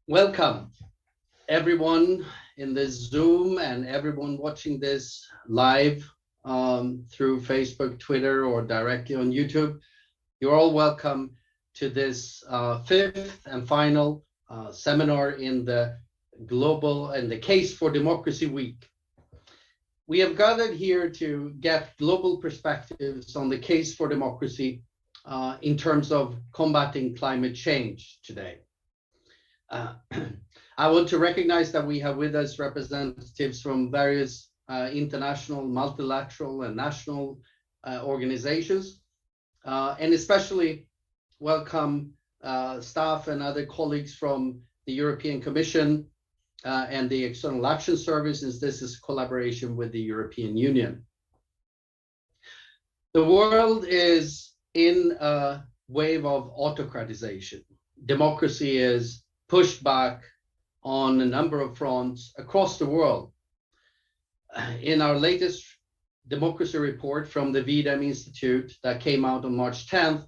Welcome, everyone in this Zoom and everyone watching this live through Facebook, Twitter, or directly on YouTube. You're all welcome to this fifth and final seminar in the Case for Democracy Week. We have gathered here to get global perspectives on the case for democracy in terms of combating climate change today. I want to recognize that we have with us representatives from various international, multilateral, and national organizations, and especially welcome staff and other colleagues from the European Commission and the External Action Service, as this is collaboration with the European Union. The world is in a wave of autocratization. Democracy is pushed back on a number of fronts across the world. In our latest democracy report from the V-Dem Institute that came out on March 10th,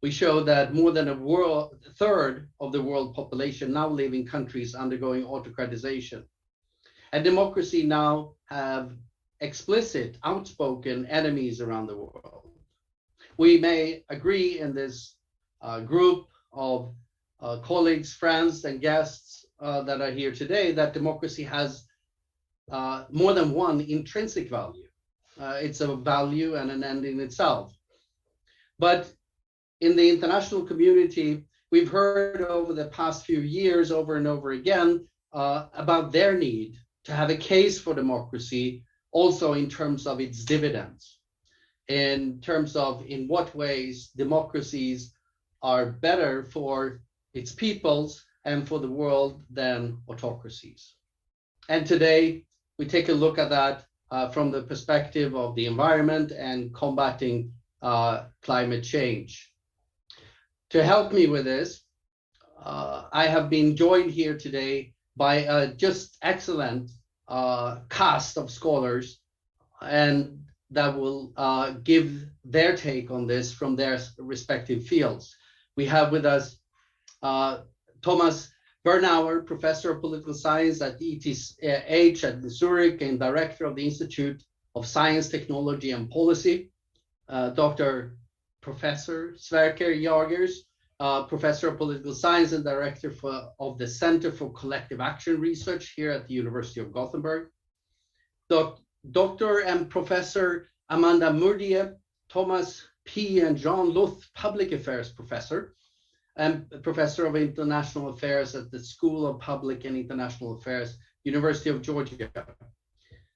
we show that more than a third of the world population now live in countries undergoing autocratization. And democracy now have explicit, outspoken enemies around the world. We may agree in this group of colleagues, friends, and guests that are here today that democracy has more than one intrinsic value. It's a value and an end in itself. But in the international community, we've heard over the past few years, over and over again, about their need to have a case for democracy, also in terms of its dividends, in terms of in what ways democracies are better for its peoples and for the world than autocracies. And today, we take a look at that from the perspective of the environment and combating climate change. To help me with this, I have been joined here today by a just excellent cast of scholars, and that will give their take on this from their respective fields. We have with us Thomas Bernauer, Professor of Political Science at ETH at Zurich and Director of the Institute of Science, Technology and Policy. Dr. Professor Sverker Jaegers, Professor of Political Science and Director of the Center for Collective Action Research here at the University of Gothenburg. Dr. and Professor Amanda Murdie, Thomas P. and Jean Luth, Public Affairs Professor, and Professor of International Affairs at the School of Public and International Affairs, University of Georgia.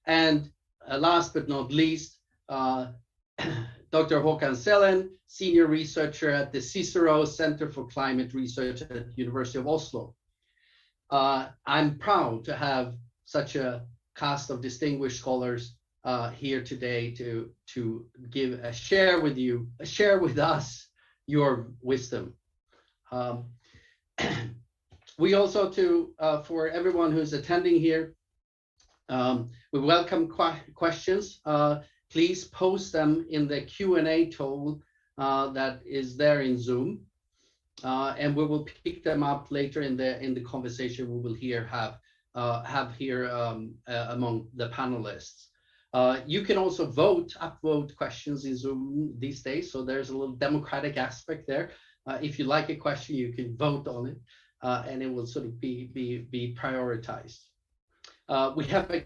And last but not least, Dr. Håkan Selen, Senior Researcher at the CeCAR Center for Climate Research at the University of Oslo. I'm proud to have such a cast of distinguished scholars here today to share with us your wisdom. We also for everyone who's attending here, we welcome questions. Please post them in the Q&A tool that is there in Zoom, and we will pick them up later in the conversation we will have here among the panelists. You can also upvote questions in Zoom these days, so there's a little democratic aspect there. If you like a question, you can vote on it, and it will sort of be prioritized. We have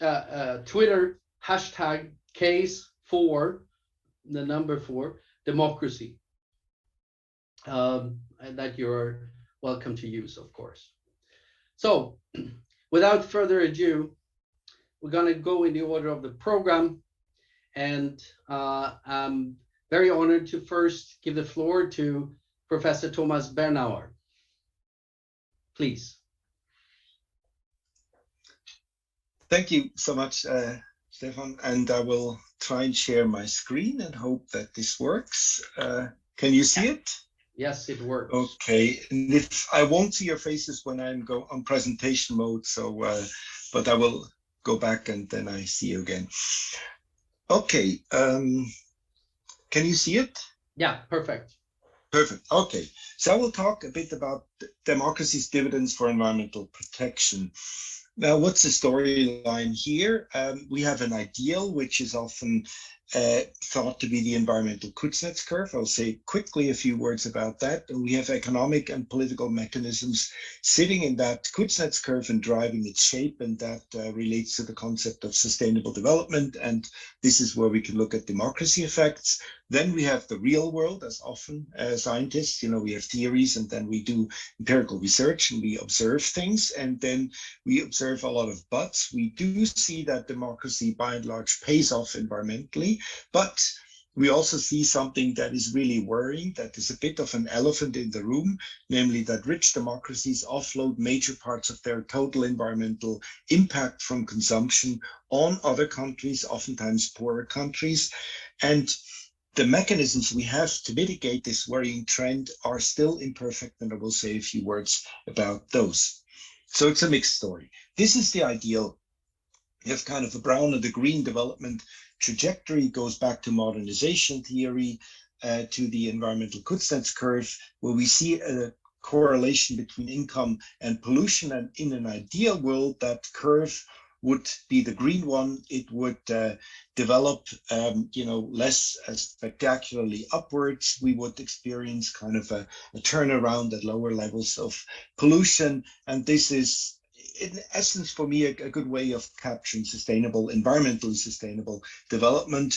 a Twitter hashtag case for the number 4 democracy that you're welcome to use, of course. So without further ado, we're going to go in the order of the program, and I'm very honored to first give the floor to Professor Thomas Bernauer. Please. Thank you so much, Staffan, and I will try and share my screen and hope that this works. Can you see it? Yes, it works. Okay, and if I won't see your faces when I'm on presentation mode, so but I will go back and then I see you again. Okay, can you see it? Yeah, perfect. Perfect. Okay. So I will talk a bit about democracy's dividends for environmental protection. Now, what's the storyline here? We have an ideal, which is often thought to be the environmental Kuznets curve. I'll say quickly a few words about that. And we have economic and political mechanisms sitting in that Kuznets curve and driving its shape, and that relates to the concept of sustainable development. And this is where we can look at democracy effects. Then we have the real world, as often as scientists, we have theories, and then we do empirical research and we observe things, and then we observe a lot of buts. We do see that democracy by and large pays off environmentally, but we also see something that is really worrying, that is a bit of an elephant in the room, namely that rich democracies offload major parts of their total environmental impact from consumption on other countries, oftentimes poorer countries. And the mechanisms we have to mitigate this worrying trend are still imperfect, and I will say a few words about those. So it's a mixed story. This is the ideal. You have kind of a brown and the green development trajectory, goes back to modernization theory, to the environmental Kuznets curve, where we see a correlation between income and pollution. And in an ideal world, that curve would be the green one. It would develop, less spectacularly upwards. We would experience kind of a turnaround at lower levels of pollution. And this is, in essence, for me, a good way of capturing environmentally sustainable development.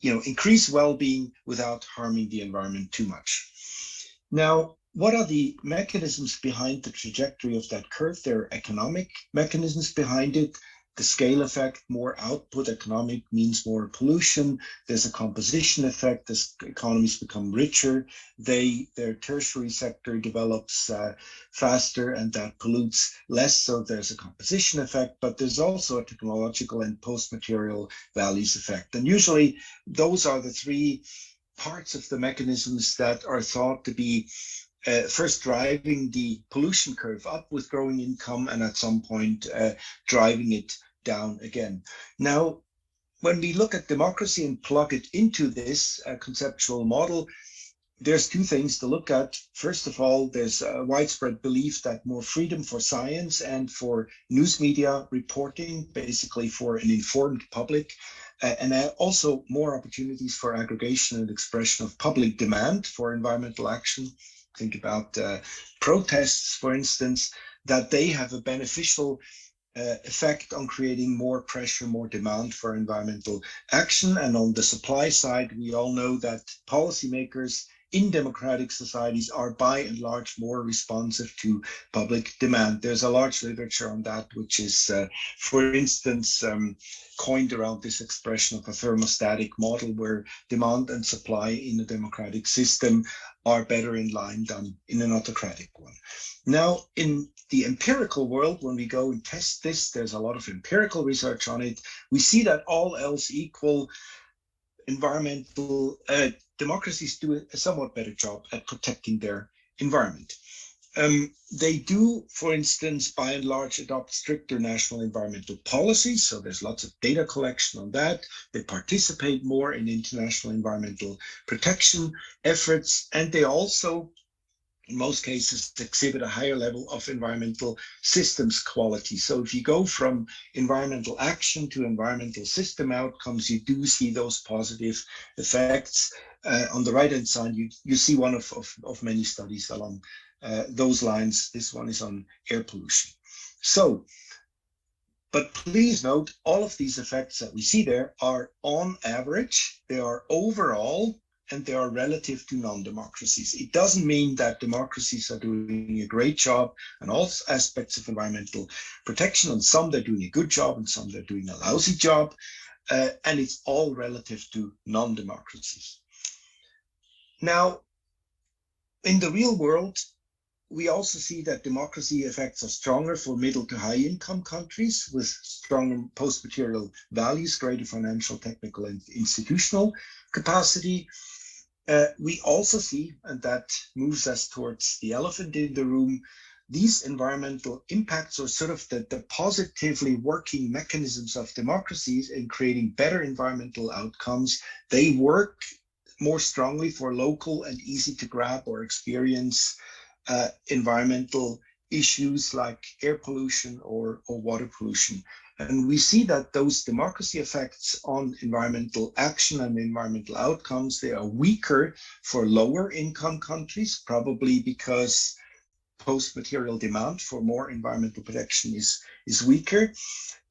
Increase well-being without harming the environment too much. Now, what are the mechanisms behind the trajectory of that curve? There are economic mechanisms behind it. The scale effect, more output, economic means more pollution. There's a composition effect as economies become richer. Their tertiary sector develops faster, and that pollutes less. So there's a composition effect, but there's also a technological and post-material values effect. And usually those are the three parts of the mechanisms that are thought to be first driving the pollution curve up with growing income, and at some point driving it down again. Now, when we look at democracy and plug it into this conceptual model, there's two things to look at. First of all, there's a widespread belief that more freedom for science and for news media reporting, basically for an informed public, and also more opportunities for aggregation and expression of public demand for environmental action. Think about protests, for instance, that they have a beneficial effect on creating more pressure, more demand for environmental action. And on the supply side, we all know that policymakers in democratic societies are by and large more responsive to public demand. There's a large literature on that, which is, for instance, coined around this expression of a thermostatic model where demand and supply in a democratic system are better in line than in an autocratic one. Now, in the empirical world, when we go and test this, there's a lot of empirical research on it. We see that all else equal, environmental democracies do a somewhat better job at protecting their environment. They do, for instance, by and large, adopt stricter national environmental policies. So there's lots of data collection on that. They participate more in international environmental protection efforts, and they also, in most cases, exhibit a higher level of environmental systems quality. So if you go from environmental action to environmental system outcomes, you do see those positive effects. On the right-hand side, you see one of many studies along those lines. This one is on air pollution. So, but please note, all of these effects that we see there are on average, they are overall, and they are relative to non-democracies. It doesn't mean that democracies are doing a great job on all aspects of environmental protection. On some, they're doing a good job, and some they're doing a lousy job. And it's all relative to non-democracies. Now, in the real world, we also see that democracy effects are stronger for middle to high income countries with stronger post-material values, greater financial, technical, and institutional capacity. We also see, and that moves us towards the elephant in the room, these environmental impacts are sort of the positively working mechanisms of democracies in creating better environmental outcomes. They work more strongly for local and easy to grab or experience environmental issues like air pollution or water pollution. And we see that those democracy effects on environmental action and environmental outcomes, they are weaker for lower income countries, probably because post-material demand for more environmental protection is weaker.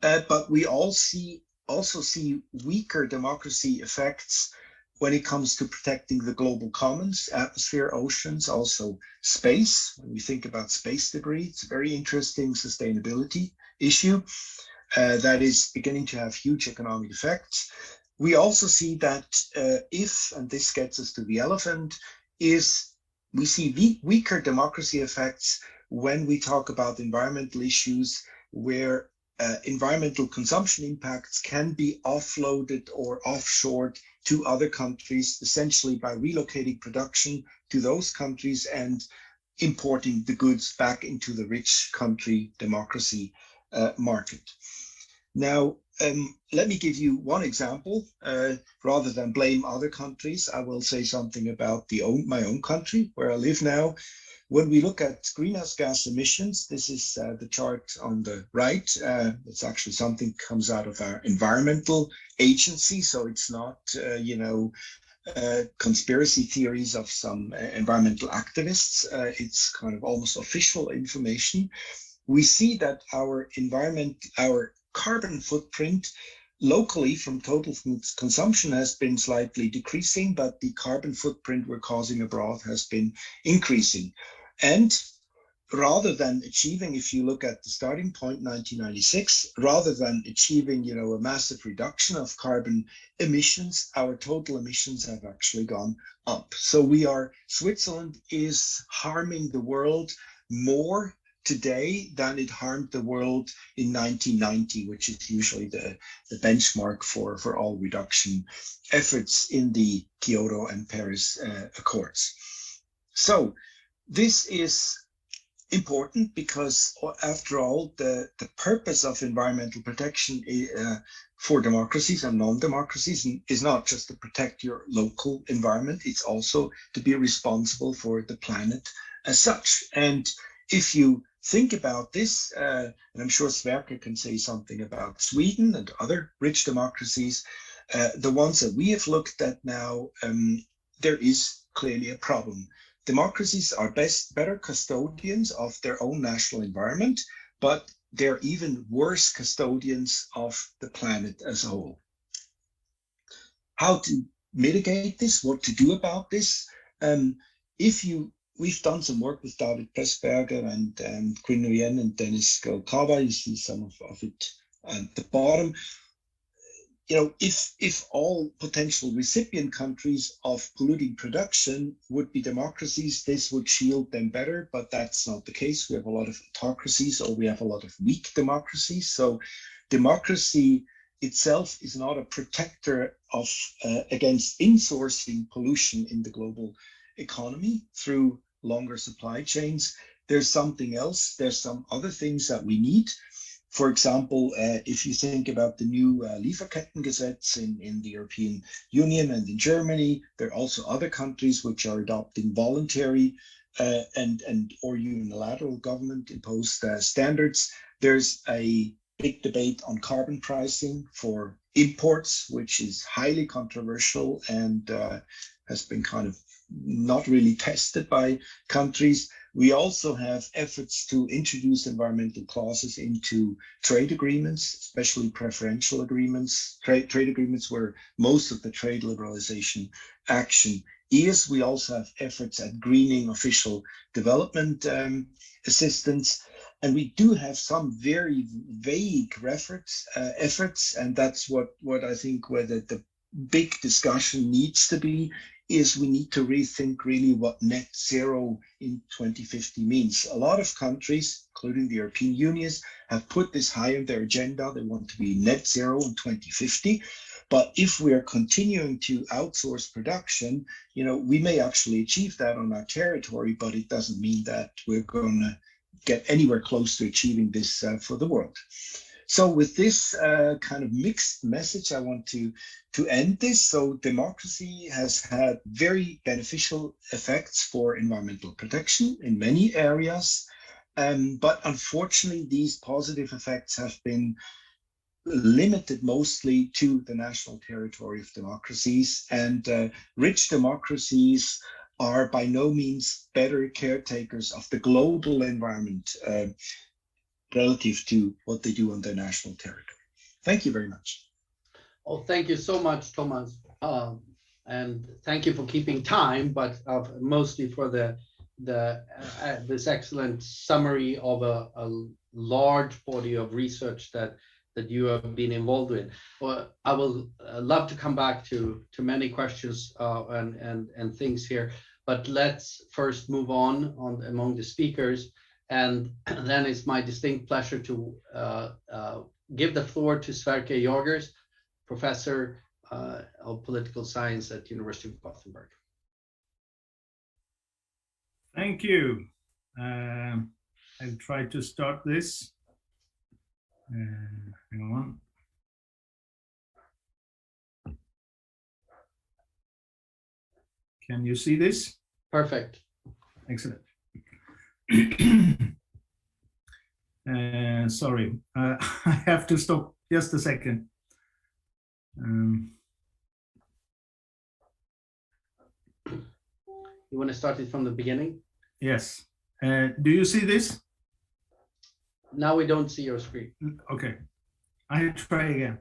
But we also see weaker democracy effects when it comes to protecting the global commons, atmosphere, oceans, also space. When we think about space debris, it's a very interesting sustainability issue that is beginning to have huge economic effects. We also see that and this gets us to the elephant, is we see weaker democracy effects when we talk about environmental issues where environmental consumption impacts can be offloaded or offshored to other countries, essentially by relocating production to those countries and importing the goods back into the rich country democracy market. Now, let me give you one example. Rather than blame other countries, I will say something about my own country, where I live now. When we look at greenhouse gas emissions, this is the chart on the right. It's actually something that comes out of our environmental agency, so it's not, conspiracy theories of some environmental activists. It's kind of almost official information. We see that our carbon footprint locally from total food consumption has been slightly decreasing, but the carbon footprint we're causing abroad has been increasing. And rather than achieving, if you look at the starting point, 1996, rather than achieving, a massive reduction of carbon emissions, our total emissions have actually gone up. So Switzerland is harming the world more today than it harmed the world in 1990, which is usually the benchmark for all reduction efforts in the Kyoto and Paris Accords. So this is important because, after all, the purpose of environmental protection for democracies and non-democracies is not just to protect your local environment, it's also to be responsible for the planet as such. And if you think about this, and I'm sure Sverker can say something about Sweden and other rich democracies, the ones that we have looked at now, there is clearly a problem. Democracies are better custodians of their own national environment, but they're even worse custodians of the planet as a whole. How to mitigate this, what to do about this? We've done some work with David Pressberger and Quinn Nguyen and Dennis Golkaba. You see some of it at the bottom. If all potential recipient countries of polluting production would be democracies, this would shield them better, but that's not the case. We have a lot of autocracies, or we have a lot of weak democracies. So democracy itself is not a protector of against insourcing pollution in the global economy through longer supply chains. There's something else. There's some other things that we need. For example, if you think about the new Lieferkettengesetz in the European Union and in Germany, there are also other countries which are adopting voluntary or unilateral government imposed standards. There's a big debate on carbon pricing for imports, which is highly controversial and has been kind of not really tested by countries. We also have efforts to introduce environmental clauses into trade agreements, especially preferential agreements, trade agreements where most of the trade liberalization action is. We also have efforts at greening official development assistance. And we do have some very vague efforts, and that's what I think where the big discussion needs to be, is we need to rethink really what net zero in 2050 means. A lot of countries, including the European Union, have put this high on their agenda. They want to be net zero in 2050. But if we are continuing to outsource production, we may actually achieve that on our territory, but it doesn't mean that we're going to get anywhere close to achieving this for the world. So with this kind of mixed message, I want to end this. So democracy has had very beneficial effects for environmental protection in many areas. But unfortunately, these positive effects have been limited mostly to the national territory of democracies, and rich democracies are by no means better caretakers of the global environment relative to what they do on their national territory. Thank you very much. Oh, thank you so much, Thomas. And thank you for keeping time, but mostly for this excellent summary of a large body of research that you have been involved in. Well, I will love to come back to many questions and things here, but let's first move on among the speakers. And then it's my distinct pleasure to give the floor to Sverker Jaegers, Professor of Political Science at University of Gothenburg. Thank you. I'll try to start this. Hang on. Can you see this? Perfect. Excellent. Sorry, I have to stop just a second. You want to start it from the beginning? Yes. Do you see this? Now we don't see your screen. Okay. I'll try again.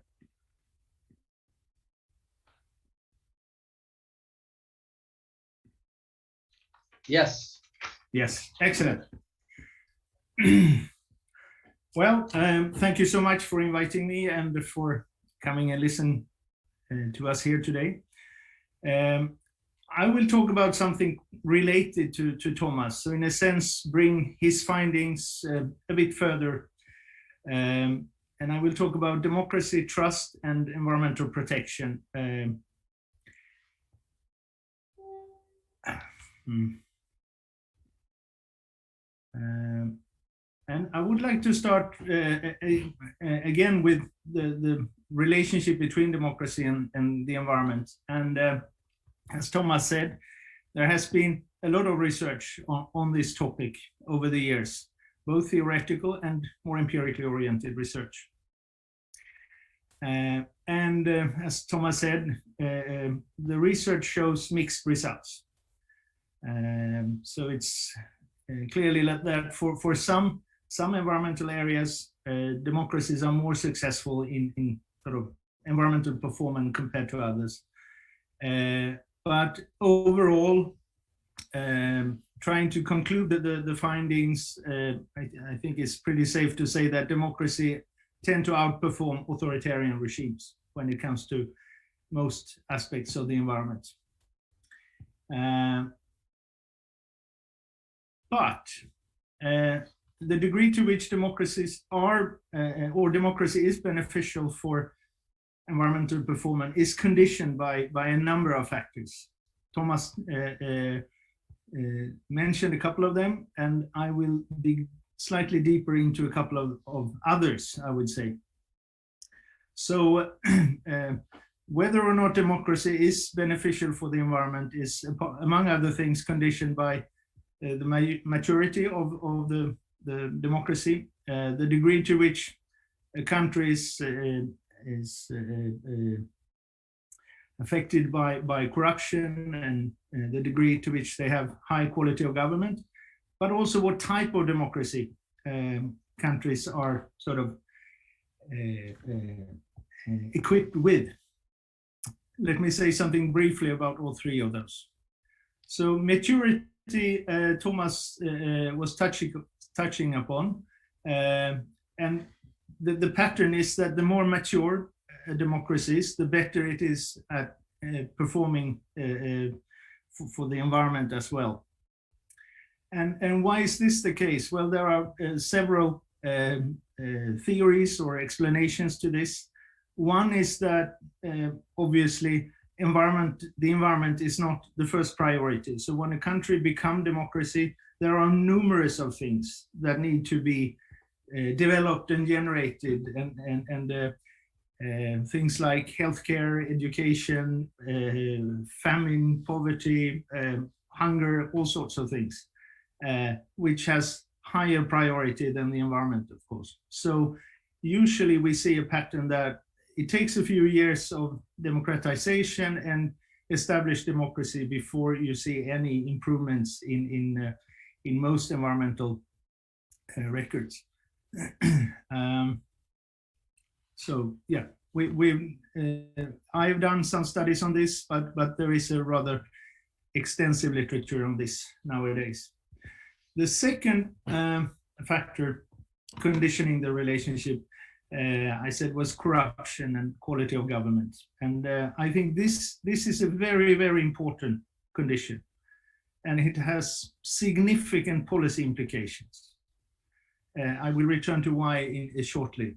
Yes. Yes. Excellent. Well, thank you so much for inviting me and for coming and listen to us here today. I will talk about something related to Thomas. So in a sense, bring his findings a bit further. And I will talk about democracy, trust, and environmental protection. And I would like to start again with the relationship between democracy and the environment. And as Thomas said, there has been a lot of research on this topic over the years, both theoretical and more empirically oriented research. As Thomas said, the research shows mixed results. So it's clearly that for some environmental areas, democracies are more successful in sort of environmental performance compared to others. But overall, trying to conclude the findings, I think it's pretty safe to say that democracy tend to outperform authoritarian regimes when it comes to most aspects of the environment. But the degree to which democracies are, or democracy is beneficial for environmental performance is conditioned by a number of factors. Thomas mentioned a couple of them, and I will dig slightly deeper into a couple of others, I would say. So whether or not democracy is beneficial for the environment is, among other things, conditioned by the maturity of the democracy, the degree to which a country is affected by corruption, and the degree to which they have high quality of government, but also what type of democracy countries are sort of equipped with. Let me say something briefly about all three of those. So maturity, Thomas was touching upon, and the pattern is that the more mature democracies, the better it is at performing for the environment as well. And why is this the case? Well, there are several theories or explanations to this. One is that obviously the environment is not the first priority. So when a country becomes democracy, there are numerous of things that need to be developed and generated, and things like healthcare, education, famine, poverty, hunger, all sorts of things, which has higher priority than the environment, of course. So usually we see a pattern that it takes a few years of democratization and established democracy before you see any improvements in most environmental records. So yeah, I've done some studies on this, but there is a rather extensive literature on this nowadays. The second factor conditioning the relationship, I said, was corruption and quality of government. And I think this is a very, very important condition, and it has significant policy implications. I will return to why shortly.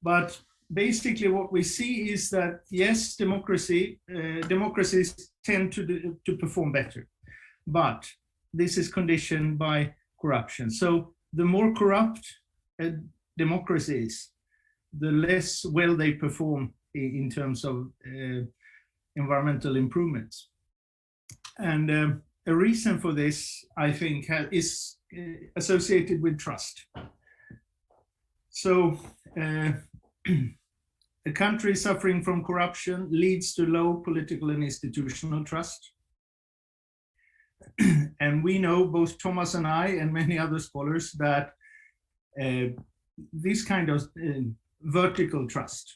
But basically what we see is that, yes, democracies tend to perform better, but this is conditioned by corruption. So the more corrupt a democracy is, the less well they perform in terms of environmental improvements. And a reason for this, I think, is associated with trust. So a country suffering from corruption leads to low political and institutional trust. And we know, both Thomas and I and many other scholars, that this kind of vertical trust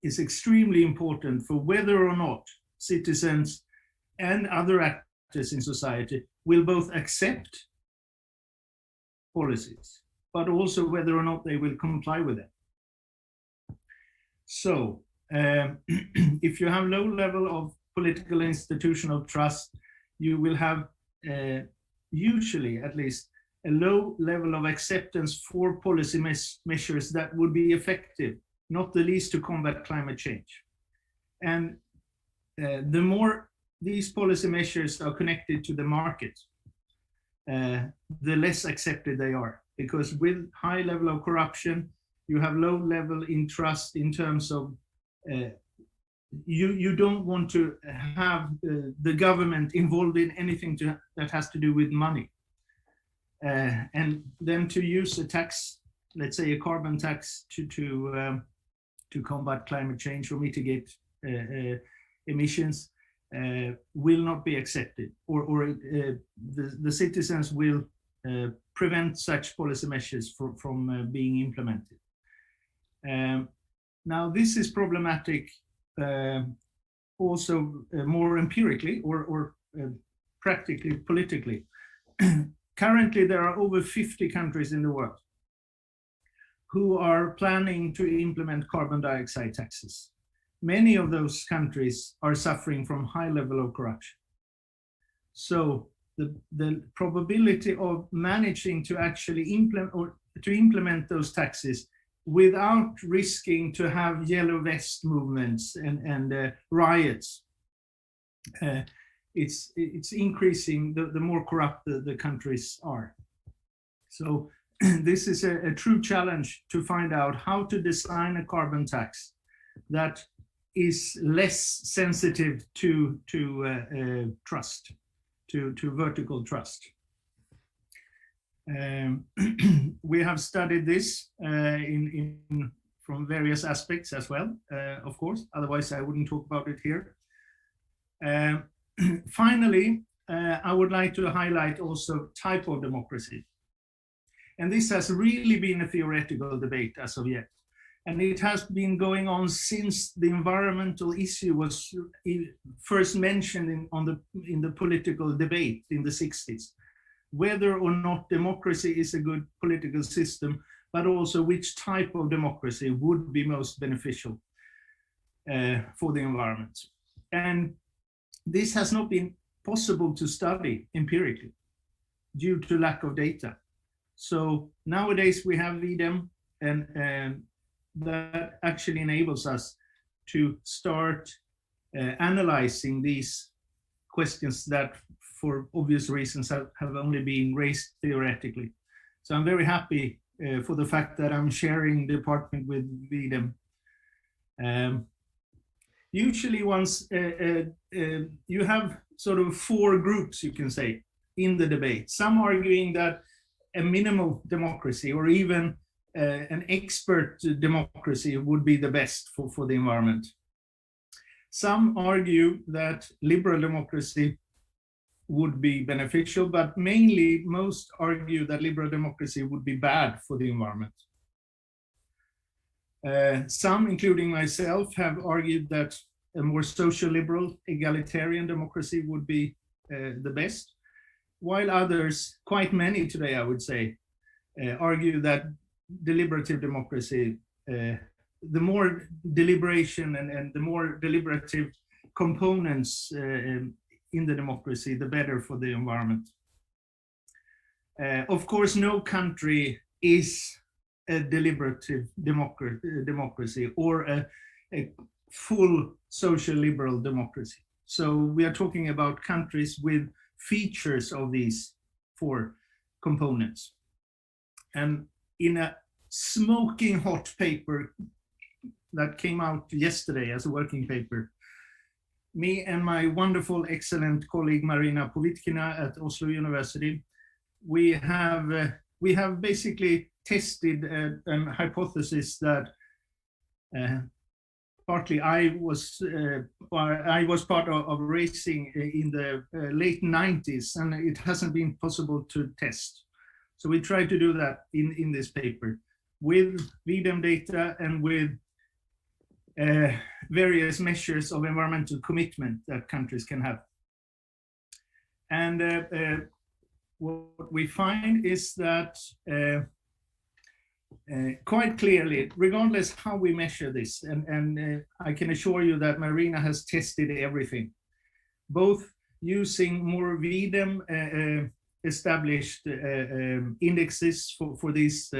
is extremely important for whether or not citizens and other actors in society will both accept policies, but also whether or not they will comply with them. So if you have low level of political institutional trust, you will have usually at least a low level of acceptance for policy measures that would be effective, not the least to combat climate change. And the more these policy measures are connected to the market, the less accepted they are, because with high level of corruption, you have low level in trust in terms of you don't want to have the government involved in anything that has to do with money. And then to use a tax, let's say a carbon tax, to combat climate change or mitigate emissions will not be accepted, or the citizens will prevent such policy measures from being implemented. Now this is problematic also more empirically or practically politically. Currently, there are over 50 countries in the world who are planning to implement carbon dioxide taxes. Many of those countries are suffering from high level of corruption. So the probability of managing to actually implement those taxes without risking to have yellow vest movements and riots, it's increasing the more corrupt the countries are. So this is a true challenge to find out how to design a carbon tax that is less sensitive to trust, to vertical trust. We have studied this from various aspects as well, of course, otherwise I wouldn't talk about it here. Finally, I would like to highlight also type of democracy. And this has really been a theoretical debate as of yet. And it has been going on since the environmental issue was first mentioned in the political debate in the 60s. Whether or not democracy is a good political system, but also which type of democracy would be most beneficial for the environment. And this has not been possible to study empirically due to lack of data. So nowadays we have V-Dem, and that actually enables us to start analyzing these questions that for obvious reasons have only been raised theoretically. So I'm very happy for the fact that I'm sharing the department with V-Dem. Usually once you have sort of 4 groups, you can say, in the debate. Some arguing that a minimal democracy or even an expert democracy would be the best for the environment. Some argue that liberal democracy would be beneficial, but mainly most argue that liberal democracy would be bad for the environment. Some, including myself, have argued that a more social liberal egalitarian democracy would be the best, while others, quite many today I would say, argue that deliberative democracy, the more deliberation and the more deliberative components in the democracy, the better for the environment. Of course, no country is a deliberative democracy or a full social liberal democracy. So we are talking about countries with features of these 4 components. And in a smoking hot paper that came out yesterday as a working paper, me and my wonderful, excellent colleague Marina Povitkina at Oslo University, we have basically tested a hypothesis that partly I was part of raising in the late 90s, and it hasn't been possible to test. So we tried to do that in this paper with V-Dem data and with various measures of environmental commitment that countries can have. And what we find is that quite clearly, regardless how we measure this, and I can assure you that Marina has tested everything, both using more V-Dem established indexes for these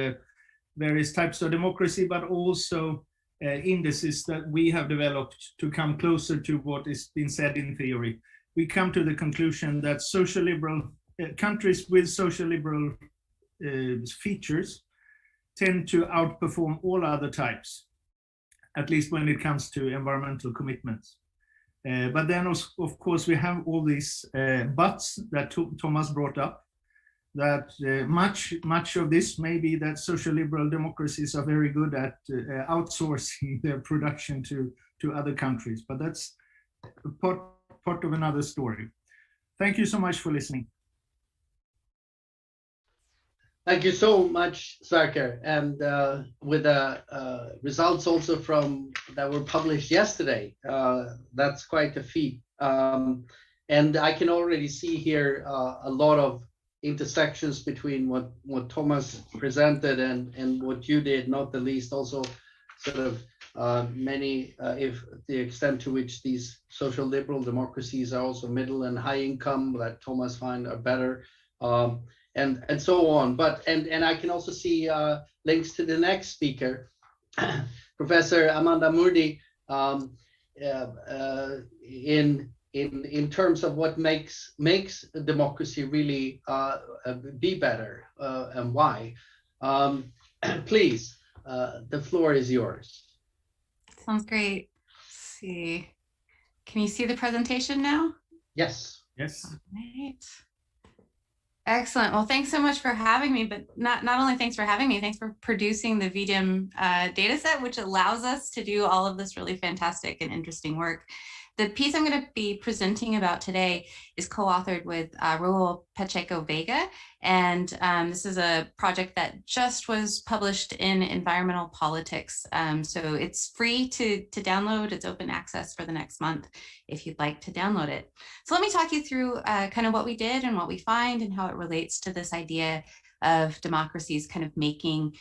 various types of democracy, but also indices that we have developed to come closer to what is being said in theory. We come to the conclusion that social liberal countries with social liberal features tend to outperform all other types, at least when it comes to environmental commitments. But then, of course, we have all these buts that Thomas brought up, that much of this may be that social liberal democracies are very good at outsourcing their production to other countries, but that's part of another story. Thank you so much for listening. Thank you so much, Sverker. And with the results also from that were published yesterday, that's quite a feat. And I can already see here a lot of intersections between what Thomas presented and what you did, not the least also sort of many, if the extent to which these social liberal democracies are also middle and high income that Thomas find are better. And so on. But and I can also see links to the next speaker, Professor Amanda Murdy, in terms of what makes democracy really be better and why. Please, the floor is yours. Sounds great. Let's see. Can you see the presentation now? Yes. Yes. All right. Excellent. Well, thanks so much for having me, but not only thanks for having me, thanks for producing the V-Dem data set, which allows us to do all of this really fantastic and interesting work. The piece I'm going to be presenting about today is co-authored with Raul Pacheco Vega, and this is a project that just was published in Environmental Politics. So it's free to download. It's open access for the next month if you'd like to download it. So let me talk you through kind of what we did and what we find and how it relates to this idea of democracies kind of making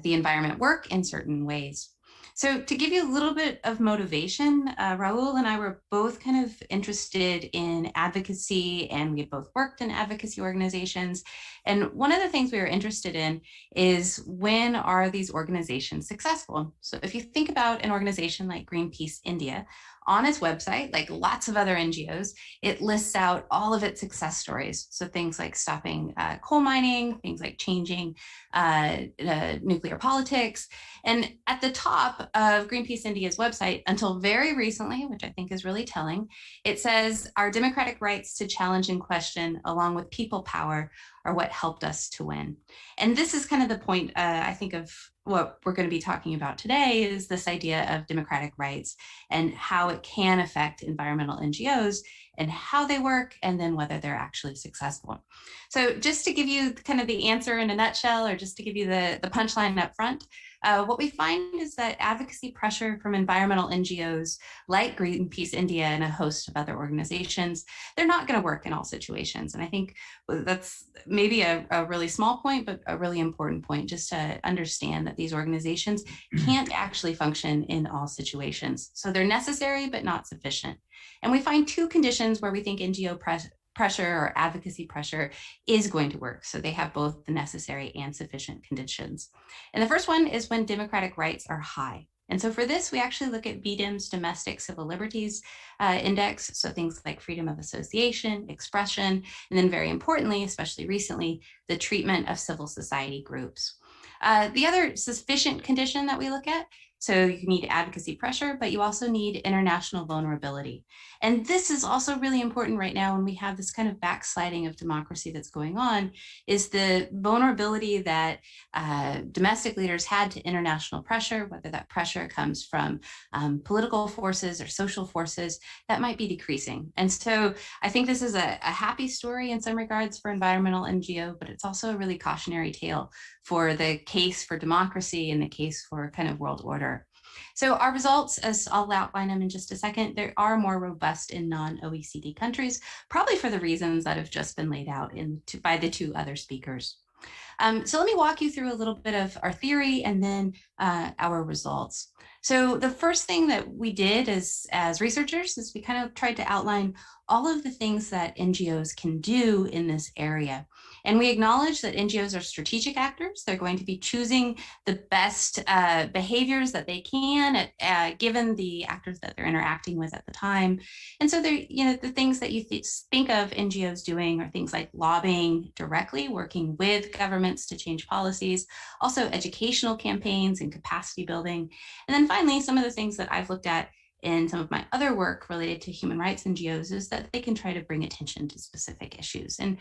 the environment work in certain ways. So to give you a little bit of motivation, Raul and I were both kind of interested in advocacy, and we had both worked in advocacy organizations. And one of the things we were interested in is, when are these organizations successful? So if you think about an organization like Greenpeace India, on its website, like lots of other NGOs, it lists out all of its success stories. So things like stopping coal mining, things like changing nuclear politics. And at the top of Greenpeace India's website, until very recently, which I think is really telling, it says our democratic rights to challenge and question, along with people power, are what helped us to win. And this is kind of the point, I think, of what we're going to be talking about today, is this idea of democratic rights and how it can affect environmental NGOs and how they work, and then whether they're actually successful. So just to give you kind of the answer in a nutshell, or just to give you the punchline up front, what we find is that advocacy pressure from environmental NGOs like Greenpeace India and a host of other organizations, they're not going to work in all situations. And I think that's maybe a really small point, but a really important point, just to understand that these organizations can't actually function in all situations. So they're necessary, but not sufficient. And we find two conditions where we think NGO pressure or advocacy pressure is going to work. So they have both the necessary and sufficient conditions. And the first one is when democratic rights are high. And so for this, we actually look at V-Dem's domestic civil liberties index. So things like freedom of association, expression, and then very importantly, especially recently, the treatment of civil society groups. The other sufficient condition that we look at, so you need advocacy pressure, but you also need international vulnerability. And this is also really important right now when we have this kind of backsliding of democracy that's going on, is the vulnerability that domestic leaders had to international pressure, whether that pressure comes from political forces or social forces, that might be decreasing. And so I think this is a happy story in some regards for environmental NGO, but it's also a really cautionary tale for the case for democracy and the case for kind of world order. So our results, as I'll outline them in just a second, they are more robust in non-OECD countries, probably for the reasons that have just been laid out by the two other speakers. So let me walk you through a little bit of our theory and then our results. So the first thing that we did as researchers is we kind of tried to outline all of the things that NGOs can do in this area. And we acknowledge that NGOs are strategic actors. They're going to be choosing the best behaviors that they can, given the actors that they're interacting with at the time. And so they're, the things that you think of NGOs doing are things like lobbying directly, working with governments to change policies, also educational campaigns and capacity building. And then finally, some of the things that I've looked at in some of my other work related to human rights NGOs is that they can try to bring attention to specific issues. And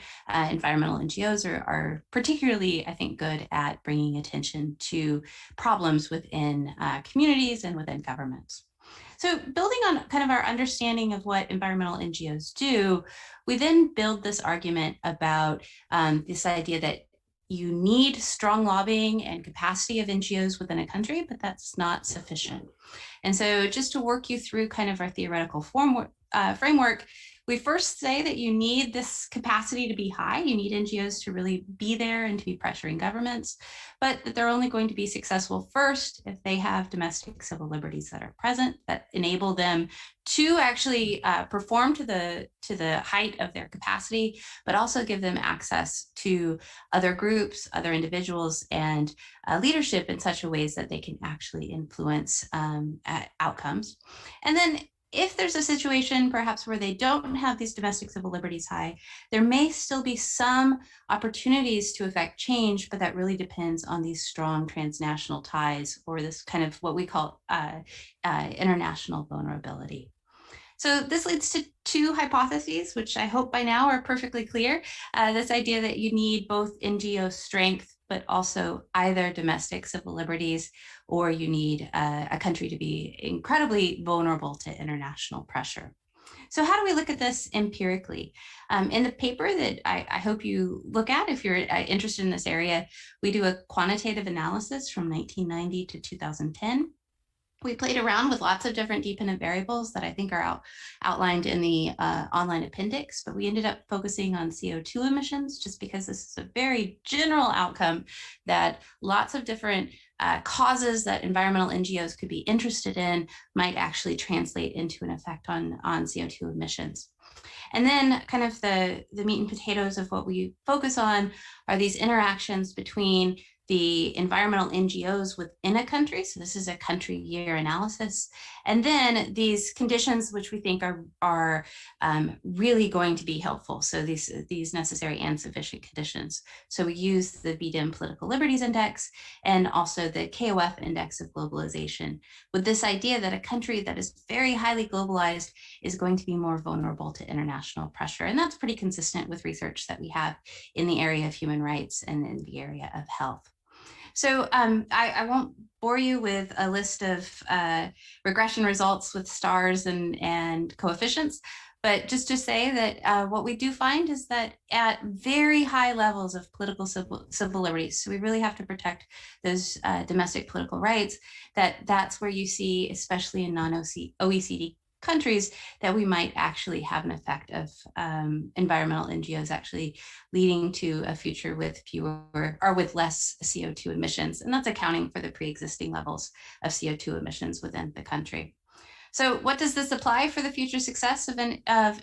environmental NGOs are particularly, I think, good at bringing attention to problems within communities and within governments. So building on kind of our understanding of what environmental NGOs do, we then build this argument about this idea that you need strong lobbying and capacity of NGOs within a country, but that's not sufficient. And so just to work you through kind of our theoretical framework, we first say that you need this capacity to be high. You need NGOs to really be there and to be pressuring governments, but that they're only going to be successful first if they have domestic civil liberties that are present, that enable them to actually perform to the height of their capacity, but also give them access to other groups, other individuals, and leadership in such a ways that they can actually influence outcomes. And then if there's a situation perhaps where they don't have these domestic civil liberties high, there may still be some opportunities to affect change, but that really depends on these strong transnational ties, or this kind of what we call international vulnerability. So this leads to two hypotheses, which I hope by now are perfectly clear. This idea that you need both NGO strength, but also either domestic civil liberties, or you need a country to be incredibly vulnerable to international pressure. So how do we look at this empirically? In the paper that I hope you look at if you're interested in this area, we do a quantitative analysis from 1990 to 2010. We played around with lots of different dependent variables that I think are outlined in the online appendix, but we ended up focusing on CO2 emissions just because this is a very general outcome that lots of different causes that environmental NGOs could be interested in might actually translate into an effect on CO2 emissions. And then kind of the meat and potatoes of what we focus on are these interactions between the environmental NGOs within a country. So this is a country year analysis. And then these conditions, which we think are really going to be helpful. So these necessary and sufficient conditions. So we use the V-Dem Political Liberties Index and also the KOF Index of Globalization, with this idea that a country that is very highly globalized is going to be more vulnerable to international pressure. And that's pretty consistent with research that we have in the area of human rights and in the area of health. So I won't bore you with a list of regression results with stars and coefficients, but just to say that what we do find is that at very high levels of political civil liberties, so we really have to protect those domestic political rights, that's where you see, especially in non-OECD countries, that we might actually have an effect of environmental NGOs actually leading to a future with fewer or with less CO2 emissions. And that's accounting for the pre-existing levels of CO2 emissions within the country. So what does this apply for the future success of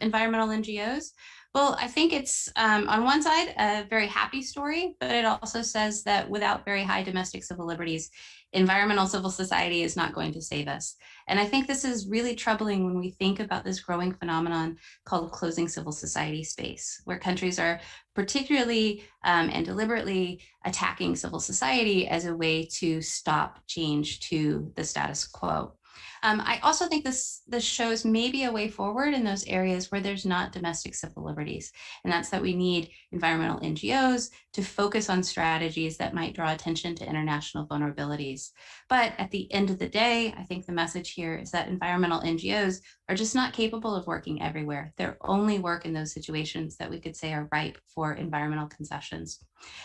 environmental NGOs? Well, I think it's on one side a very happy story, but it also says that without very high domestic civil liberties, environmental civil society is not going to save us. And I think this is really troubling when we think about this growing phenomenon called closing civil society space, where countries are particularly and deliberately attacking civil society as a way to stop change to the status quo. I also think this shows maybe a way forward in those areas where there's not domestic civil liberties. And that's that we need environmental NGOs to focus on strategies that might draw attention to international vulnerabilities. But at the end of the day, I think the message here is that environmental NGOs are just not capable of working everywhere. They only work in those situations that we could say are ripe for environmental concessions.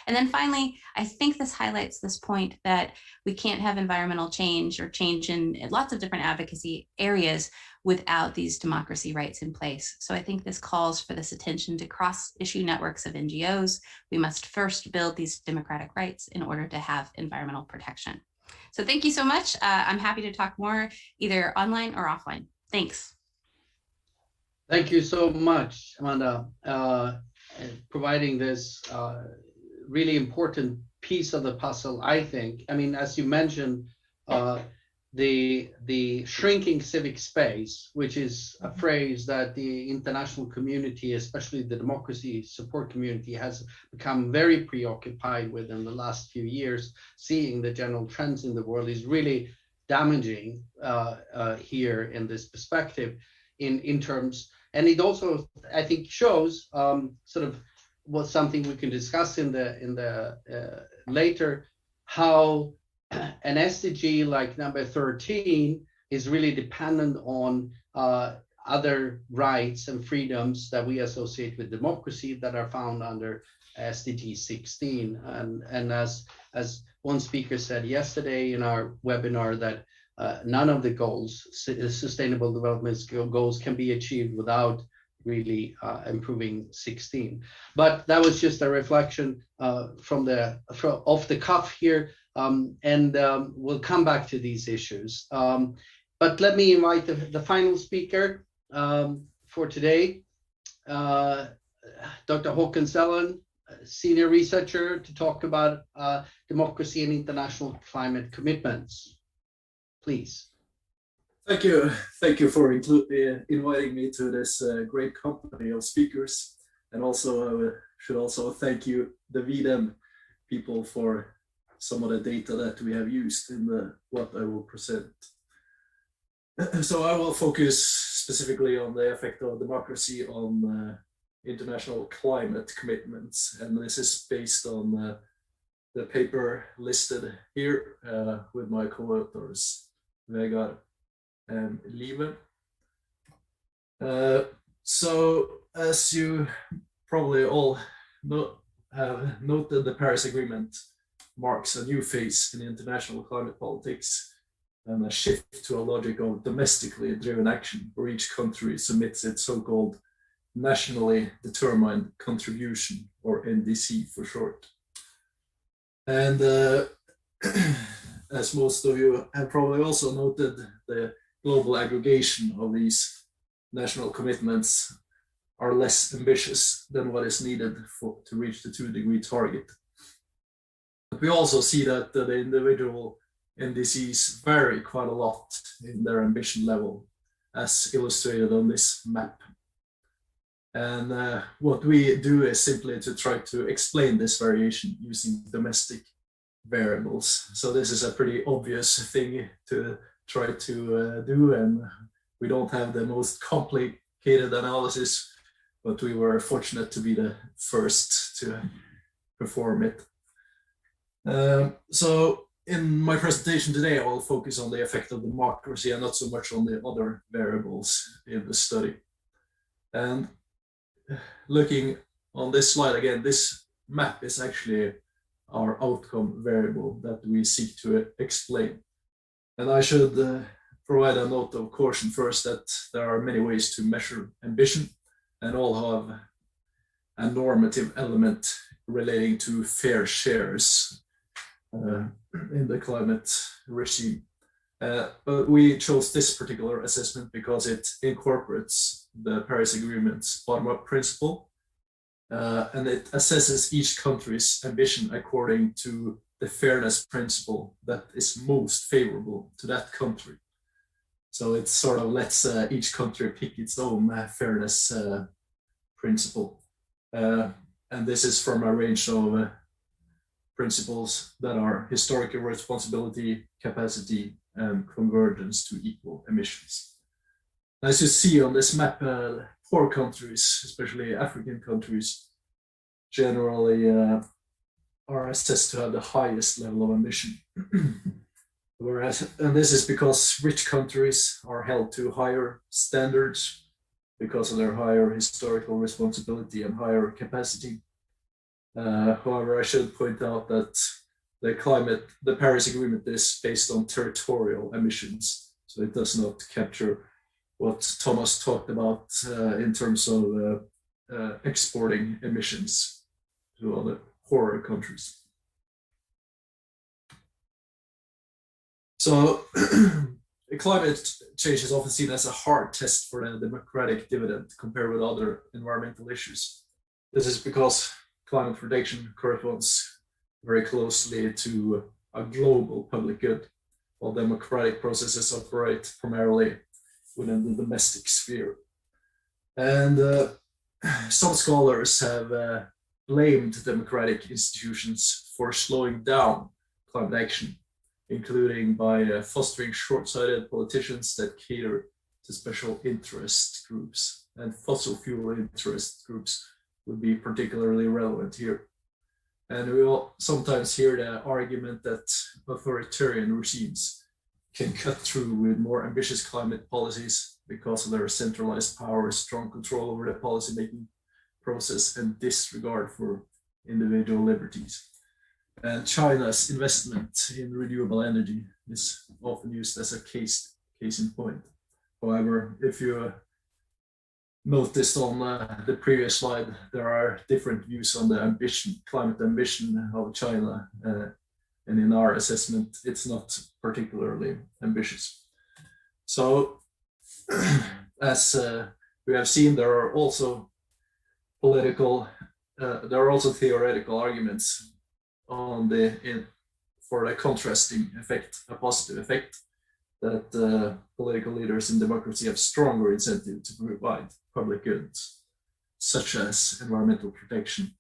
And then finally, I think this highlights this point that we can't have environmental change or change in lots of different advocacy areas without these democracy rights in place. So I think this calls for this attention to cross-issue networks of NGOs. We must first build these democratic rights in order to have environmental protection. So thank you so much. I'm happy to talk more either online or offline. Thanks. Thank you so much, Amanda, providing this really important piece of the puzzle, I think. I mean, as you mentioned, the shrinking civic space, which is a phrase that the international community, especially the democracy support community, has become very preoccupied with in the last few years. Seeing the general trends in the world is really damaging here in this perspective in terms, and it also, I think, shows sort of was something we can discuss in the later, how an SDG like number 13 is really dependent on other rights and freedoms that we associate with democracy that are found under SDG 16. And as one speaker said yesterday in our webinar, that none of the goals, sustainable development goals, can be achieved without really improving 16. But that was just a reflection from off the cuff here, and we'll come back to these issues. But let me invite the final speaker for today, Dr. Håkan Sellen, senior researcher, to talk about democracy and international climate commitments. Please. Thank you. Thank you for inviting me to this great company of speakers. And also, I should also thank you, the V-Dem people, for some of the data that we have used in what I will present. So I will focus specifically on the effect of democracy on international climate commitments. And this is based on the paper listed here with my co-authors, Jaegers and Lindberg. So as you probably all have noted, the Paris Agreement marks a new phase in international climate politics and a shift to a logic of domestically driven action, where each country submits its so-called nationally determined contribution, or NDC for short. And as most of you have probably also noted, the global aggregation of these national commitments are less ambitious than what is needed to reach the 2-degree target. But we also see that the individual NDCs vary quite a lot in their ambition level, as illustrated on this map. And what we do is simply to try to explain this variation using domestic variables. So this is a pretty obvious thing to try to do, and we don't have the most complicated analysis, but we were fortunate to be the first to perform it. So in my presentation today, I will focus on the effect of democracy and not so much on the other variables in the study. And looking on this slide again, this map is actually our outcome variable that we seek to explain. And I should provide a note of caution first that there are many ways to measure ambition, and all have a normative element relating to fair shares in the climate regime. But we chose this particular assessment because it incorporates the Paris Agreement's bottom-up principle, and it assesses each country's ambition according to the fairness principle that is most favorable to that country. So it sort of lets each country pick its own fairness principle. And this is from a range of principles that are historical responsibility, capacity, and convergence to equal emissions. As you see on this map, poor countries, especially African countries, generally are assessed to have the highest level of ambition. And this is because rich countries are held to higher standards because of their higher historical responsibility and higher capacity. However, I should point out that the Paris Agreement is based on territorial emissions, so it does not capture what Thomas talked about in terms of exporting emissions to other poorer countries. So climate change is often seen as a hard test for the democratic dividend compared with other environmental issues. This is because climate protection corresponds very closely to a global public good, while democratic processes operate primarily within the domestic sphere. And some scholars have blamed democratic institutions for slowing down climate action, including by fostering short-sighted politicians that cater to special interest groups. And fossil fuel interest groups would be particularly relevant here. And we will sometimes hear the argument that authoritarian regimes can cut through with more ambitious climate policies because of their centralized power, strong control over the policymaking process, and disregard for individual liberties. And China's investment in renewable energy is often used as a case in point. However, if you noticed on the previous slide, there are different views on the climate ambition of China, and in our assessment, it's not particularly ambitious. So, as we have seen, there are also theoretical arguments on for a contrasting effect, a positive effect, that political leaders in democracy have stronger incentive to provide public goods, such as environmental protection,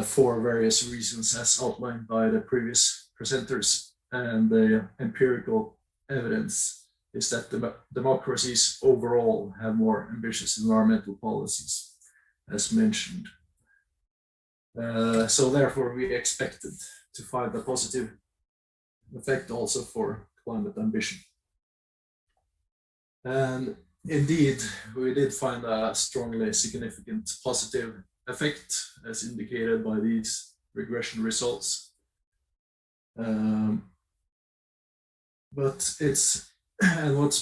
for various reasons as outlined by the previous presenters. And the empirical evidence is that democracies overall have more ambitious environmental policies, as mentioned. So therefore, we expected to find a positive effect also for climate ambition. And indeed, we did find a strongly significant positive effect, as indicated by these regression results. And what's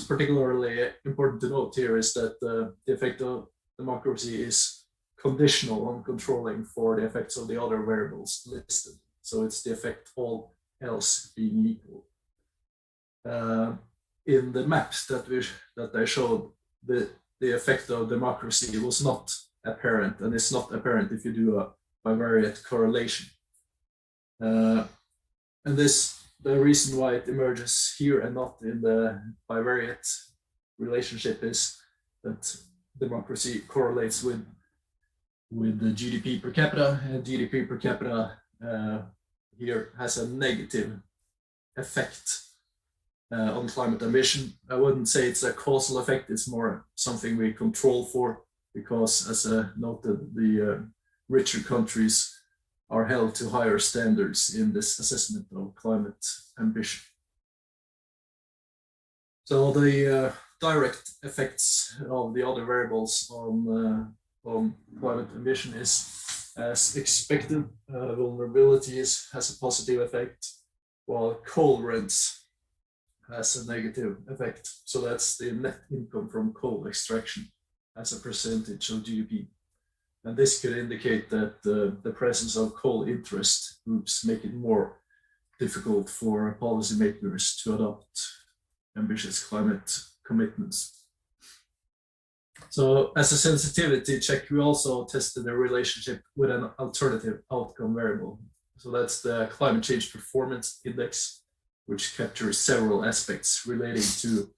particularly important to note here is that the effect of democracy is conditional on controlling for the effects of the other variables listed. So it's the effect all else being equal. In the maps that I showed, the effect of democracy was not apparent, and it's not apparent if you do a bivariate correlation. And the reason why it emerges here and not in the bivariate relationship is that democracy correlates with the GDP per capita, and GDP per capita here has a negative effect on climate ambition. I wouldn't say it's a causal effect, it's more something we control for, because as noted, the richer countries are held to higher standards in this assessment of climate ambition. So the direct effects of the other variables on climate ambition is, as expected, vulnerability has a positive effect, while coal rents has a negative effect. So that's the net income from coal extraction as a percentage of GDP. And this could indicate that the presence of coal interest groups make it more difficult for policymakers to adopt ambitious climate commitments. So as a sensitivity check, we also tested the relationship with an alternative outcome variable. So that's the climate change performance index, which captures several aspects relating to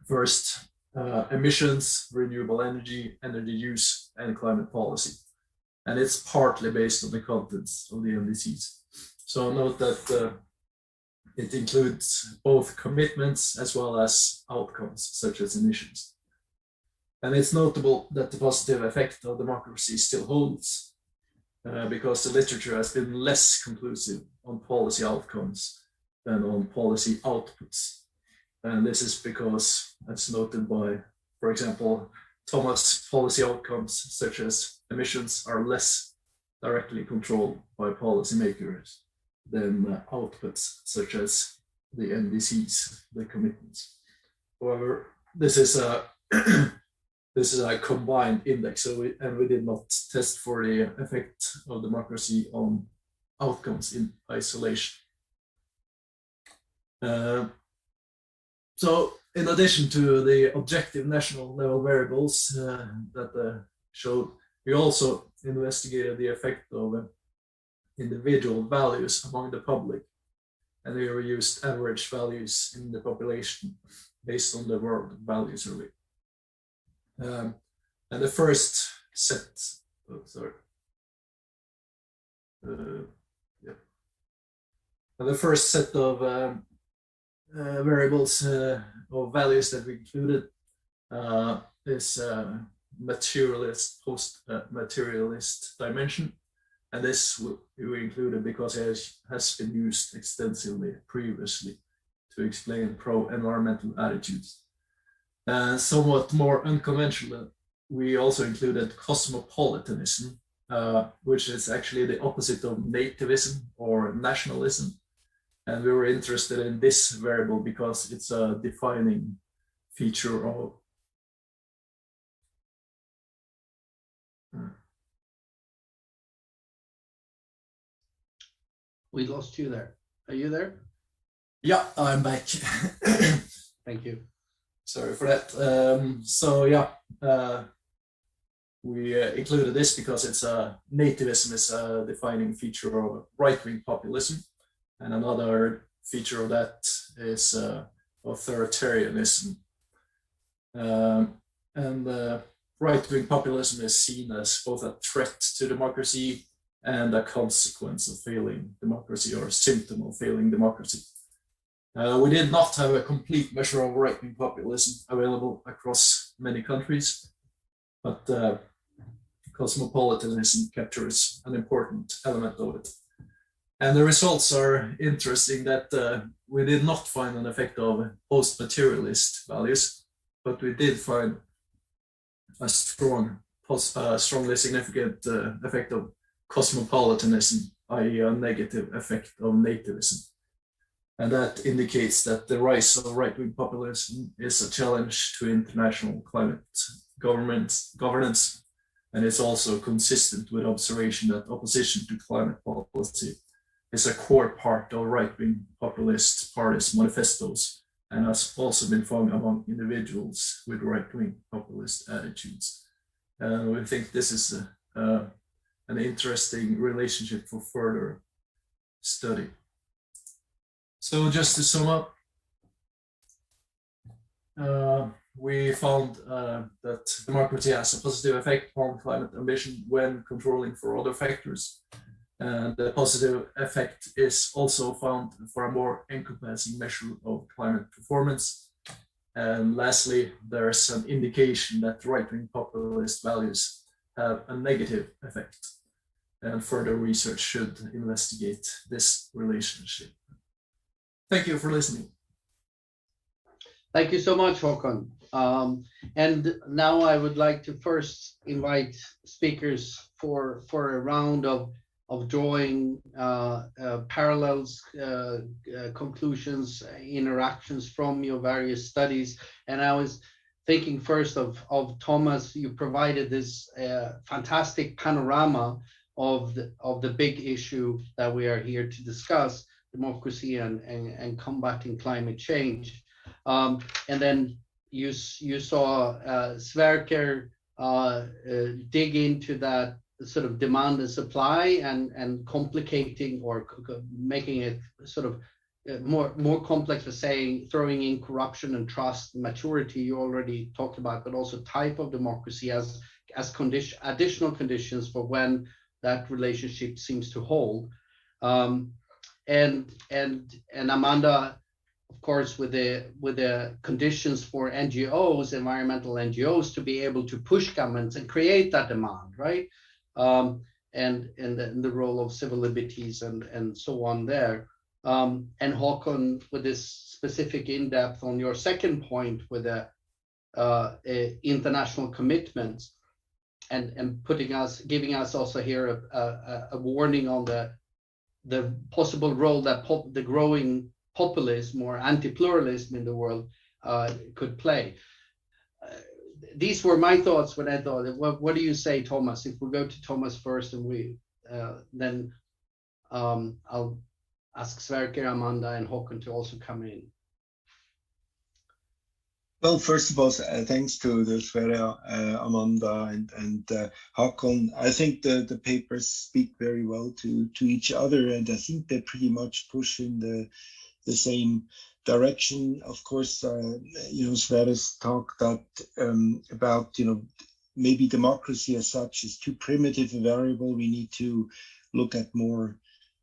first, emissions, renewable energy, energy use, and climate policy. And it's partly based on the contents of the NDCs. So note that it includes both commitments as well as outcomes, such as emissions. And it's notable that the positive effect of democracy still holds, because the literature has been less conclusive on policy outcomes than on policy outputs. And this is because, as noted by, for example, Thomas, policy outcomes such as emissions are less directly controlled by policymakers than outputs such as the NDCs, the commitments. However, this is a this is a combined index, so we did not test for the effect of democracy on outcomes in isolation. So in addition to the objective national level variables that showed, we also investigated the effect of individual values among the public, and we used average values in the population based on the World Value Survey. And the first set, and the first set of variables or values that we included is materialist, post-materialist dimension. And this we included because it has been used extensively previously to explain pro-environmental attitudes. Somewhat more unconventional, we also included cosmopolitanism, which is actually the opposite of nativism or nationalism. And we were interested in this variable because it's a defining feature of We lost you there. Are you there? Yeah, I'm back. Thank you. Sorry for that. So yeah, we included this because it's nativism is a defining feature of right-wing populism, and another feature of that is authoritarianism. And right-wing populism is seen as both a threat to democracy and a consequence of failing democracy, or a symptom of failing democracy. We did not have a complete measure of right-wing populism available across many countries, but cosmopolitanism captures an important element of it. And the results are interesting that we did not find an effect of post-materialist values, but we did find a strongly significant effect of cosmopolitanism, i.e. a negative effect of nativism. And that indicates that the rise of right-wing populism is a challenge to international climate governance, and it's also consistent with observation that opposition to climate policy is a core part of right-wing populist parties' manifestos, and has also been found among individuals with right-wing populist attitudes. We think this is an interesting relationship for further study. So just to sum up, we found that democracy has a positive effect on climate ambition when controlling for other factors. And the positive effect is also found for a more encompassing measure of climate performance. And lastly, there's an indication that right-wing populist values have a negative effect. And further research should investigate this relationship. Thank you for listening. Thank you so much, Håkon. And now I would like to first invite speakers for a round of drawing parallels, conclusions, interactions from your various studies. And I was thinking first of Thomas. You provided this fantastic panorama of the big issue that we are here to discuss, democracy and combating climate change. And then you saw Sverker dig into that sort of demand and supply and complicating or making it sort of more complex for saying throwing in corruption and trust, maturity you already talked about, but also type of democracy as additional conditions for when that relationship seems to hold. And Amanda, of course, with the conditions for NGOs, environmental NGOs, to be able to push governments and create that demand, right? And the role of civil liberties and so on there. And Håkon, with this specific in-depth on your second point with the international commitments and giving us also here a warning on the possible role that the growing populism or anti-pluralism in the world could play. These were my thoughts when I thought, what do you say, Thomas? If we go to Thomas first, and then I'll ask Sverker, Amanda, and Håkon to also come in. Well, first of all, thanks to the Sverker, Amanda, and Håkon. I think the papers speak very well to each other, and I think they pretty much push in the same direction. Of course, Sverker's talked about maybe democracy as such is too primitive a variable. We need to look at more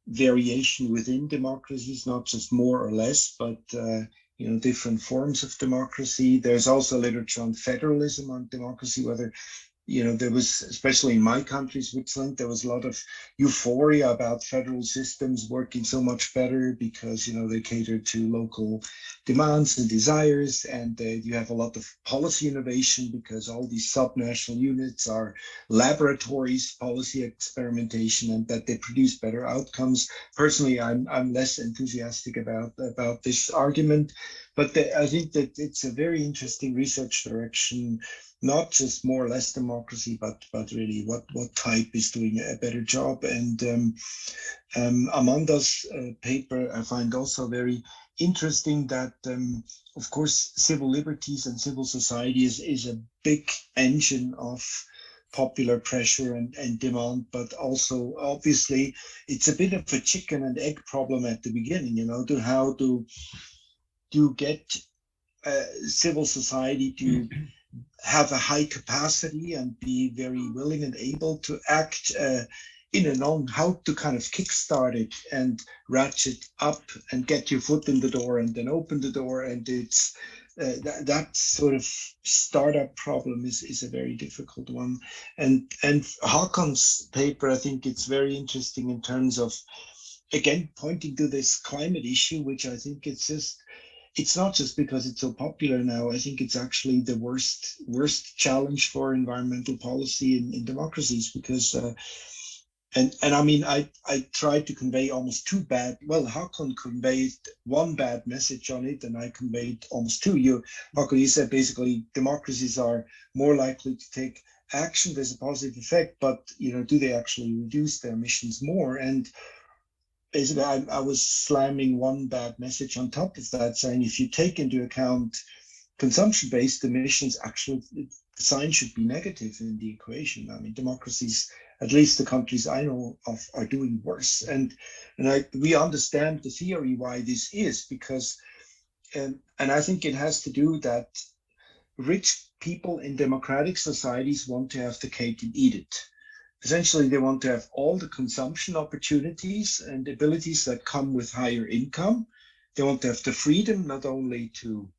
variation within democracies, not just more or less, but different forms of democracy. There's also literature on federalism on democracy, whether there was, especially in my country, Switzerland, there was a lot of euphoria about federal systems working so much better because, they cater to local demands and desires. And you have a lot of policy innovation because all these subnational units are laboratories, policy experimentation, and that they produce better outcomes. Personally, I'm less enthusiastic about this argument, but I think that it's a very interesting research direction. Not just more or less democracy, but really what type is doing a better job. And Amanda's paper I find also very interesting that, of course, civil liberties and civil society is a big engine of popular pressure and demand, but also obviously it's a bit of a chicken and egg problem at the beginning, how do you get civil society to have a high capacity and be very willing and able to act on how to kind of kickstart it and ratchet up and get your foot in the door and then open the door. And it's that sort of startup problem is a very difficult one. And Håkon's paper, I think it's very interesting in terms of, again, pointing to this climate issue, which I think it's not just because it's so popular now. I think it's actually the worst challenge for environmental policy in democracies because, and I mean, I tried to convey almost two bad, Håkon conveyed one bad message on it and I conveyed almost two. Håkon, you said basically democracies are more likely to take action. There's a positive effect, but, do they actually reduce their emissions more? And basically, I was slamming one bad message on top of that, saying if you take into account consumption-based emissions, actually the sign should be negative in the equation. I mean, democracies at least the countries I know of are doing worse. And we understand the theory why this is, because, and I think it has to do that rich people in democratic societies want to have the cake and eat it. Essentially, they want to have all the consumption opportunities and abilities that come with higher income. They want to have the freedom not only to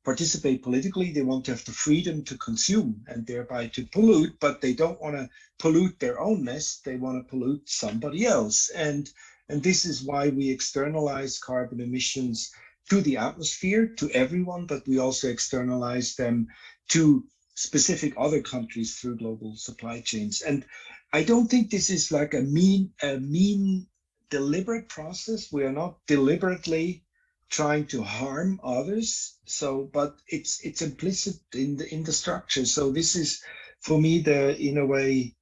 participate politically, they want to have the freedom to consume and thereby to pollute, but they don't want to pollute their own mess, they want to pollute somebody else. And this is why we externalize carbon emissions to the atmosphere, to everyone, but we also externalize them to specific other countries through global supply chains. And I don't think this is like a mean deliberate process. We are not deliberately trying to harm others. So, but it's implicit in the structure. So this is, for me, in a way,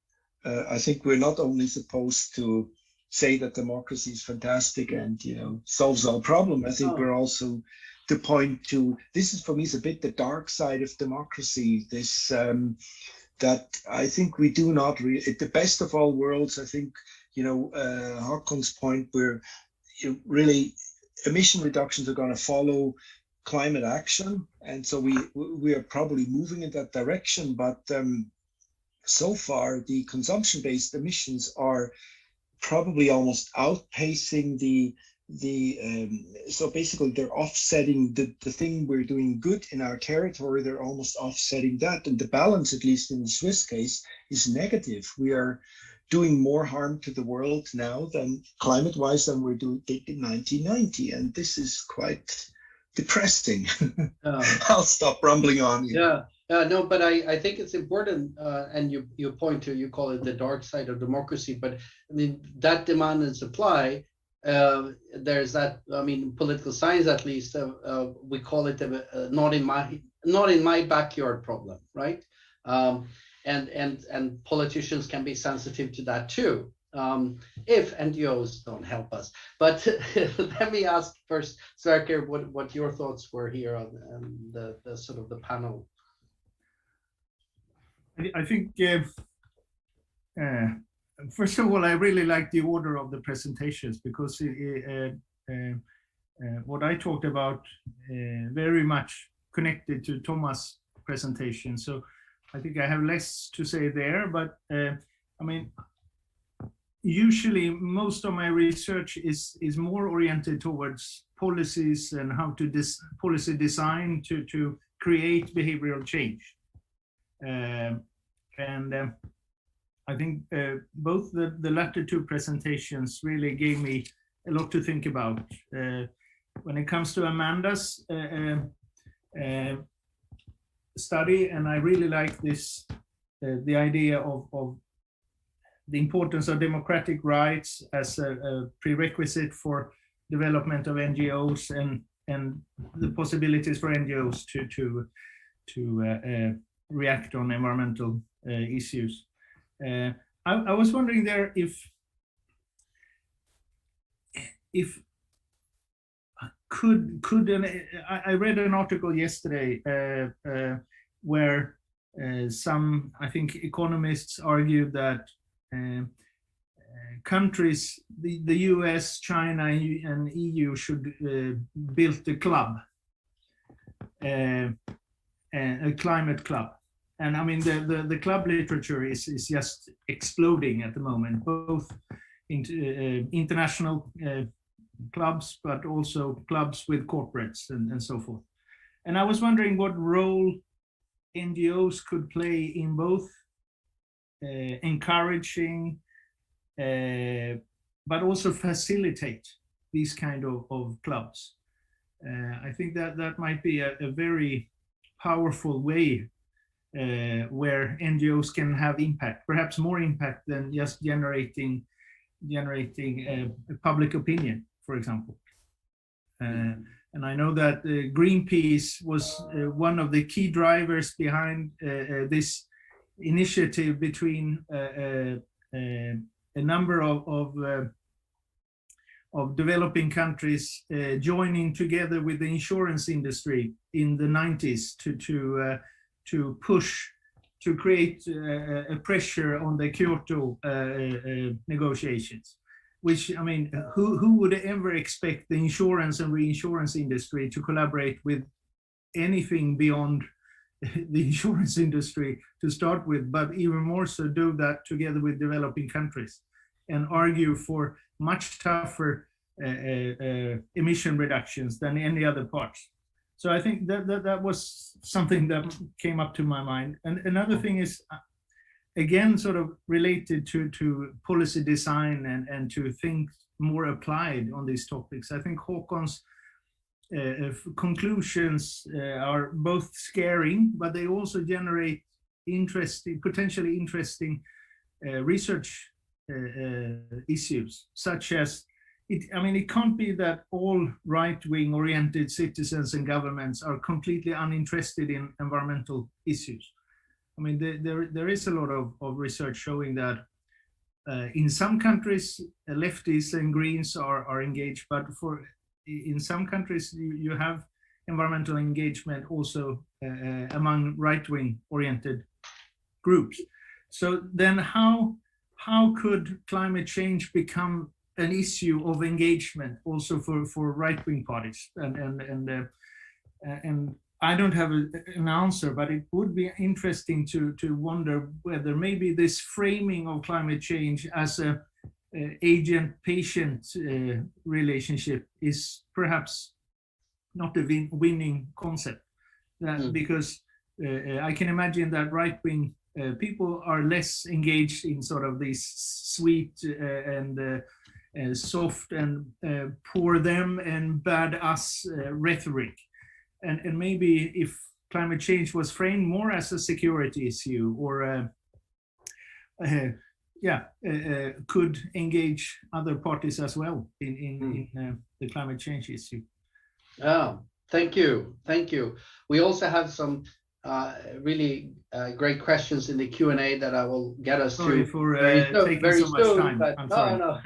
I think we're not only supposed to say that democracy is fantastic and, you know, solves all problems. I think we're also to point to, this is for me is a bit the dark side of democracy. This that I think we do not really, the best of all worlds. I think, you know, Håkon's point, where really emission reductions are going to follow climate action, and so we are probably moving in that direction. But so far, the consumption-based emissions are probably almost outpacing so basically they're offsetting the thing we're doing good in our territory. They're almost offsetting that, and the balance, at least in the Swiss case, is negative. We are doing more harm to the world now than climate-wise than we're doing in 1990, and this is quite depressing. I'll stop rambling on. No, but I think it's important, and you point to, you call it the dark side of democracy, but I mean that demand and supply. There's that. I mean, political science, at least, we call it not in my backyard problem, right? And politicians can be sensitive to that too, if NGOs don't help us. But let me ask first, Sverker, what your thoughts were here on the sort of the panel. I think, first of all, I really like the order of the presentations, because what I talked about very much connected to Thomas' presentation. So I think I have less to say there, but I mean, usually most of my research is more oriented towards policies and how to policy design to create behavioral change. I think both the latter two presentations really gave me a lot to think about. When it comes to Amanda's study, and I really like this, the idea of the importance of democratic rights as a prerequisite for development of NGOs and the possibilities for NGOs to react on environmental issues. I was wondering there if I read an article yesterday where some, I think, economists argued that countries, the US, China, and EU should build a club, a climate club. And I mean, the club literature is just exploding at the moment, both international clubs, but also clubs with corporates and so forth. And I was wondering what role NGOs could play in both encouraging, but also facilitate these kind of clubs. I think that might be a very powerful way where NGOs can have impact, perhaps more impact than just generating public opinion, for example. And I know that Greenpeace was one of the key drivers behind this initiative between a number of developing countries joining together with the insurance industry in the 90s to push to create a pressure on the Kyoto negotiations. Which, I mean, who would ever expect the insurance and reinsurance industry to collaborate with anything beyond the insurance industry to start with, but even more so do that together with developing countries and argue for much tougher emission reductions than any other parts. So I think that was something that came up to my mind. And another thing is, again, sort of related to policy design and to think more applied on these topics. I think Håkon's conclusions are both scaring, but they also generate potentially interesting research issues, such as, it can't be that all right-wing oriented citizens and governments are completely uninterested in environmental issues. I mean, there is a lot of research showing that in some countries, leftists and Greens are engaged, but in some countries, you have environmental engagement also among right-wing oriented groups. So then how could climate change become an issue of engagement also for right-wing parties? And I don't have an answer, but it would be interesting to wonder whether maybe this framing of climate change as a agent-patient relationship is perhaps not a winning concept. Because I can imagine that right-wing people are less engaged in sort of these sweet and soft and poor them and bad us rhetoric. And maybe if climate change was framed more as a security issue or could engage other parties as well in the climate change issue. Oh, thank you. We also have some really great questions in the Q&A that I will get us Sorry to for taking very so much soon, time. but I'm sorry. no.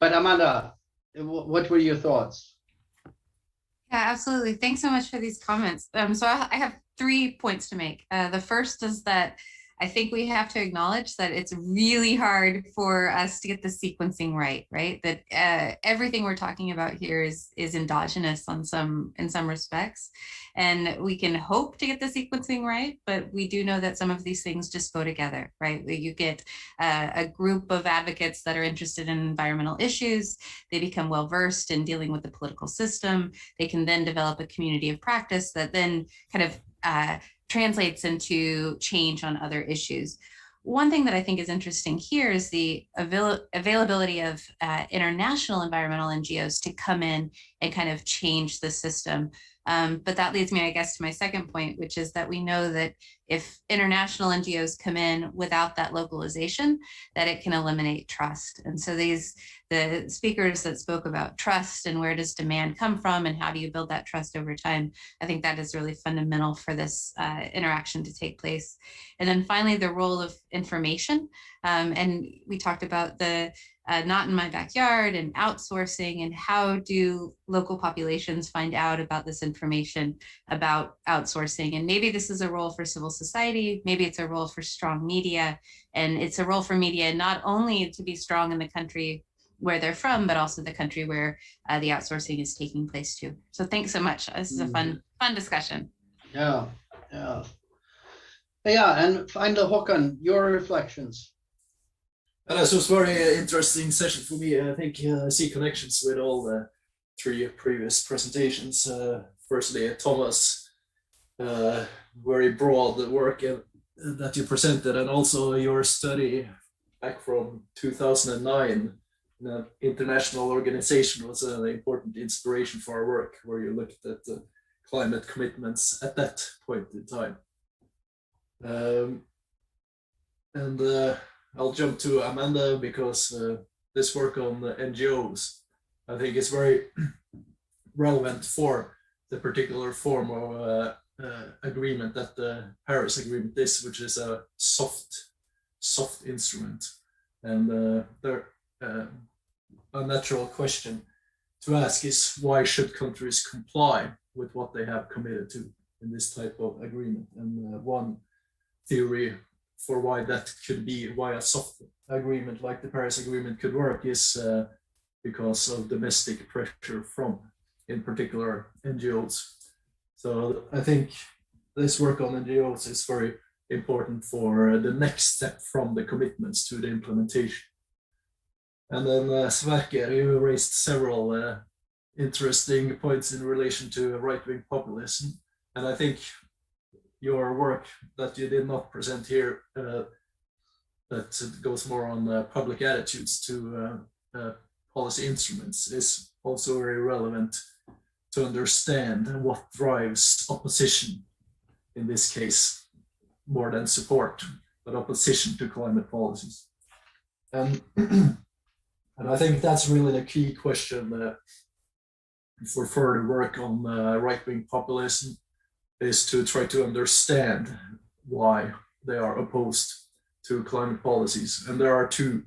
But Amanda, what were your thoughts? Yeah, absolutely. Thanks so much for these comments. So I have 3 points to make. The first is that I think we have to acknowledge that it's really hard for us to get the sequencing right? That everything we're talking about here is endogenous in some respects. And we can hope to get the sequencing right, but we do know that some of these things just go together, right? You get a group of advocates that are interested in environmental issues. They become well-versed in dealing with the political system. They can then develop a community of practice that then kind of translates into change on other issues. One thing that I think is interesting here is the availability of international environmental NGOs to come in and kind of change the system. But that leads me, I guess, to my second point, which is that we know that if international NGOs come in without that localization, that it can eliminate trust. And so the speakers that spoke about trust and where does demand come from and how do you build that trust over time, I think that is really fundamental for this interaction to take place. And then finally, the role of information. And we talked about the not in my backyard and outsourcing and how do local populations find out about this information about outsourcing. And maybe this is a role for civil society, maybe it's a role for strong media, and it's a role for media not only to be strong in the country where they're from, but also the country where the outsourcing is taking place too. So thanks so much. This is a fun discussion. Yeah. And finally, Håkan, your reflections. This was a very interesting session for me. I think I see connections with all the 3 previous presentations. Firstly, Thomas, very broad work that you presented, and also your study back from 2009. An international organization was an important inspiration for our work, where you looked at the climate commitments at that point in time. I'll jump to Amanda because this work on the NGOs, I think is very relevant for the particular form of agreement that the Paris Agreement is, which is a soft instrument. And a natural question to ask is, why should countries comply with what they have committed to in this type of agreement? And one theory for why that could be, why a soft agreement like the Paris Agreement could work is because of domestic pressure from, in particular, NGOs. So I think this work on NGOs is very important for the next step from the commitments to the implementation. And then Sverker, you raised several interesting points in relation to right-wing populism. And I think your work that you did not present here, that goes more on public attitudes to policy instruments, is also very relevant to understand what drives opposition, in this case, more than support, but opposition to climate policies. And I think that's really the key question for further work on right-wing populism, is to try to understand why they are opposed to climate policies. And there are two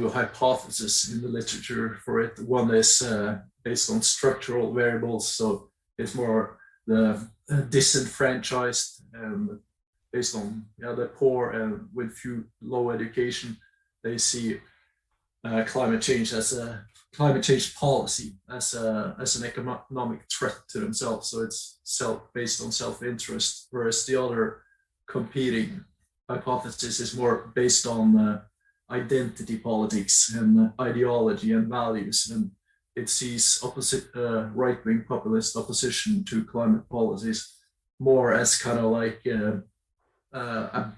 hypotheses in the literature for it. One is based on structural variables, so it's more the disenfranchised and based on the poor and with low education. They see climate change policy as an economic threat to themselves. So it's based on self-interest, whereas the other competing hypothesis is more based on identity politics and ideology and values, and it sees right-wing populist opposition to climate policies more as kind of like a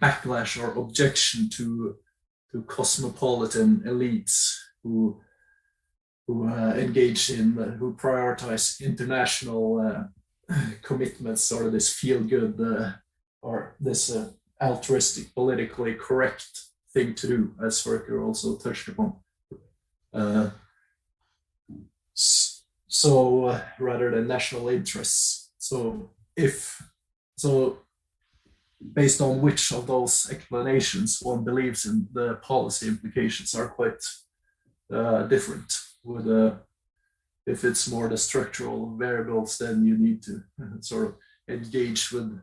backlash or objection to cosmopolitan elites who engage in, who prioritize international commitments, or this feel-good or this altruistic, politically correct thing to do, as Sverker also touched upon. So rather than national interests. So based on which of those explanations one believes in, the policy implications are quite different. If it's more the structural variables, then you need to sort of engage with,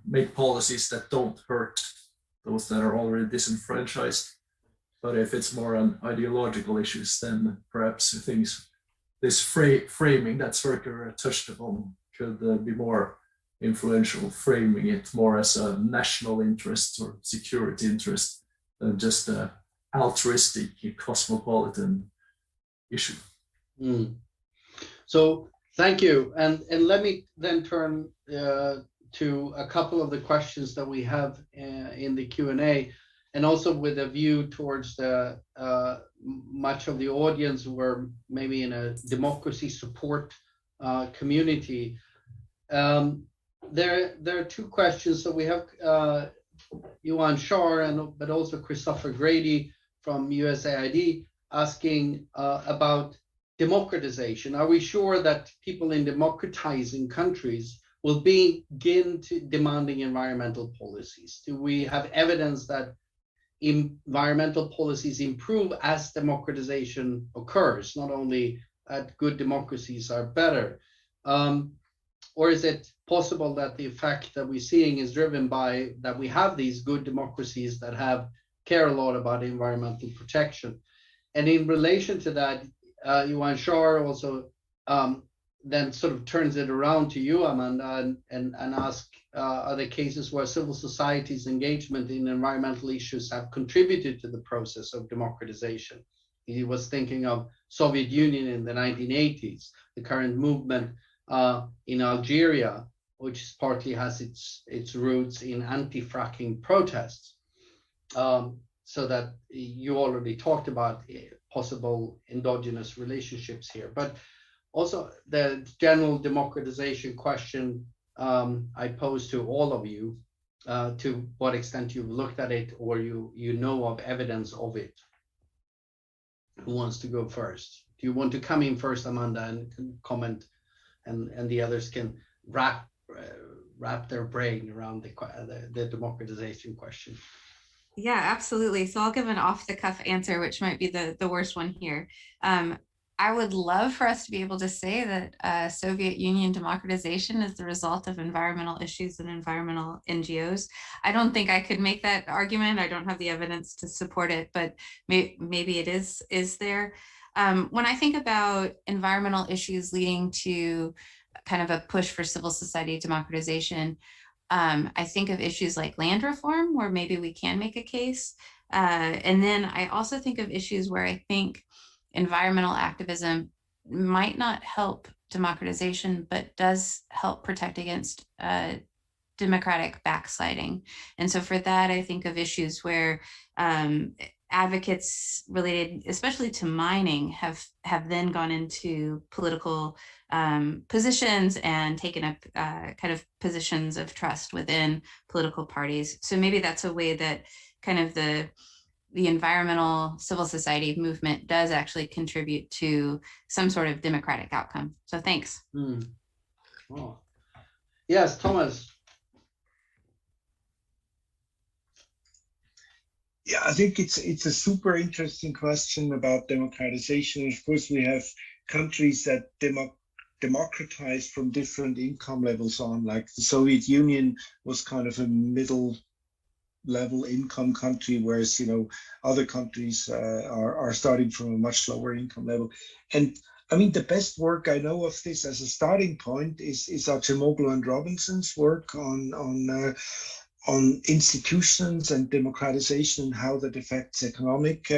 make policies that don't hurt those that are already disenfranchised. But if it's more on ideological issues, then perhaps this framing that Sverker touched upon could be more influential, framing it more as a national interest or security interest than just a altruistic cosmopolitan issue. So thank you, and let me then turn to a couple of the questions that we have in the Q&A, and also with a view towards the much of the audience who are maybe in a democracy support community. There are two questions. So we have Johan Schar but also Christopher Grady from USAID asking about democratization. Are we sure that people in democratizing countries will begin to demanding environmental policies? Do we have evidence that environmental policies improve as democratization occurs, not only that good democracies are better? Or is it possible that the effect that we're seeing is driven by that we have these good democracies that care a lot about environmental protection? And in relation to that, Johan Schar also then sort of turns it around to you, Amanda, and ask, are there cases where civil society's engagement in environmental issues have contributed to the process of democratization? He was thinking of Soviet Union in the 1980s, the current movement in Algeria, which partly has its roots in anti-fracking protests. So that you already talked about possible endogenous relationships here, but also the general democratization question I pose to all of you, to what extent you've looked at it or you know of evidence of it. Who wants to go first? Do you want to come in first, Amanda, and comment, and the others can wrap their brain around the democratization question? Yeah, absolutely. So I'll give an off-the-cuff answer, which might be the worst one here. I would love for us to be able to say that Soviet Union democratization is the result of environmental issues and environmental NGOs. I don't think I could make that argument. I don't have the evidence to support it, but maybe it is there. When I think about environmental issues leading to kind of a push for civil society democratization, I think of issues like land reform, where maybe we can make a case. And then I also think of issues where I think environmental activism might not help democratization, but does help protect against democratic backsliding. And so for that, I think of issues where advocates related, especially to mining, have then gone into political positions and taken up kind of positions of trust within political parties. So maybe that's a way that kind of the environmental civil society movement does actually contribute to some sort of democratic outcome. So thanks. Oh. Yes, Thomas. Yeah, I think it's a super interesting question about democratization. Of course, we have countries that democratize from different income levels on, like the Soviet Union was kind of a middle level income country, whereas other countries are starting from a much lower income level. And I mean, the best work I know of this as a starting point is Acemoglu and Robinson's work on institutions and democratization and how that affects economic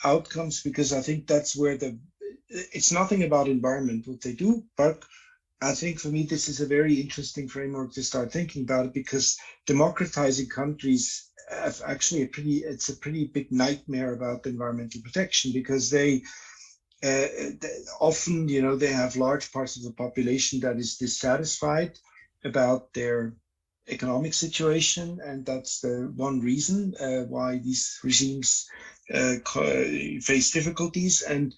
outcomes, because I think that's where it's nothing about environment what they do, but I think for me, this is a very interesting framework to start thinking about it, because democratizing countries have actually it's a pretty big nightmare about environmental protection, because they often, they have large parts of the population that is dissatisfied about their economic situation. And that's the one reason why these regimes face difficulties. And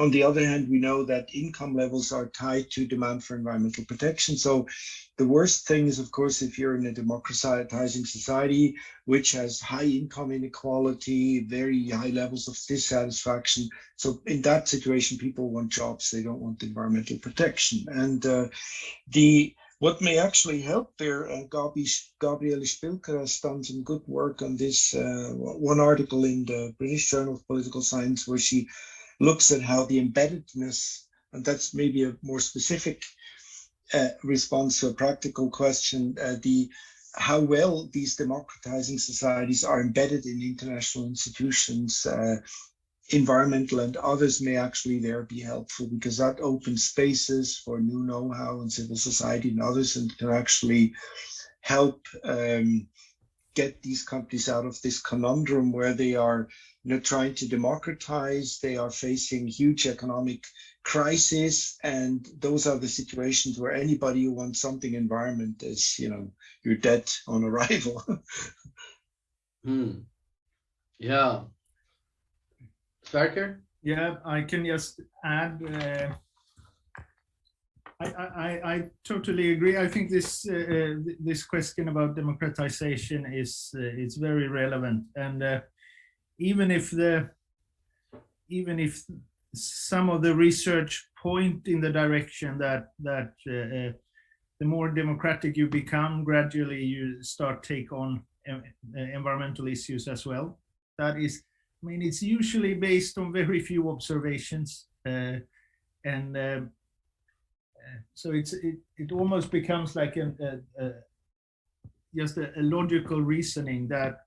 on the other hand, we know that income levels are tied to demand for environmental protection. So the worst thing is, of course, if you're in a democratizing society, which has high income inequality, very high levels of dissatisfaction. So in that situation, people want jobs. They don't want environmental protection. And what may actually help there, Gabriele Spilker has done some good work on this. One article in the British Journal of Political Science, where she looks at how the embeddedness, and that's maybe a more specific response to a practical question, how well these democratizing societies are embedded in international institutions, environmental and others, may actually there be helpful, because that opens spaces for new know-how in civil society and others, and can actually help get these countries out of this conundrum where they are trying to democratize. They are facing huge economic crisis, and those are the situations where anybody who wants something environment is, you're dead on arrival. Yeah. Sverker? Yeah, I can just add. I totally agree. I think this question about democratization is very relevant, and even if some of the research point in the direction that the more democratic you become, gradually you start take on environmental issues as well. That is, I mean, it's usually based on very few observations, and so it almost becomes like just a logical reasoning that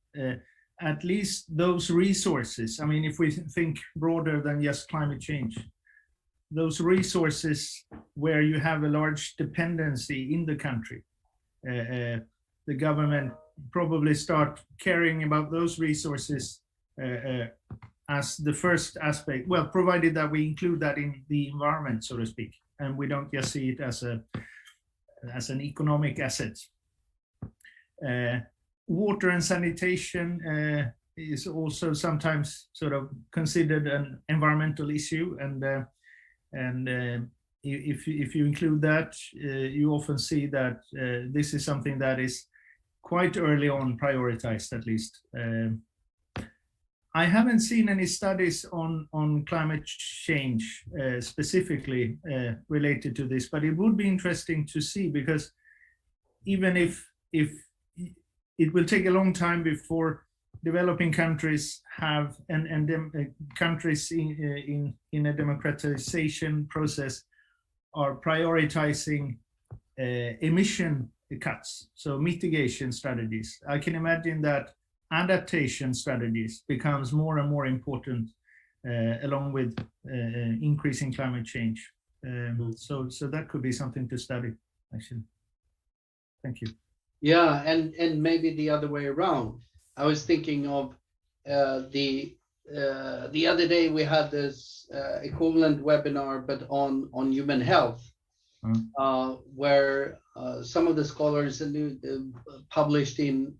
at least those resources, I mean, if we think broader than just climate change, those resources where you have a large dependency in the country, the government probably start caring about those resources as the first aspect, well, provided that we include that in the environment, so to speak, and we don't just see it as an economic asset. Water and sanitation is also sometimes sort of considered an environmental issue, and if you include that, you often see that this is something that is quite early on prioritized, at least. I haven't seen any studies on climate change specifically related to this, but it would be interesting to see, because even if it will take a long time before developing countries have and countries in a democratization process are prioritizing emission cuts, so mitigation strategies. I can imagine that adaptation strategies becomes more and more important along with increasing climate change. So that could be something to study, actually. Thank you. Yeah, and maybe the other way around. I was thinking of the other day we had this equivalent webinar, but on human health, where some of the scholars published in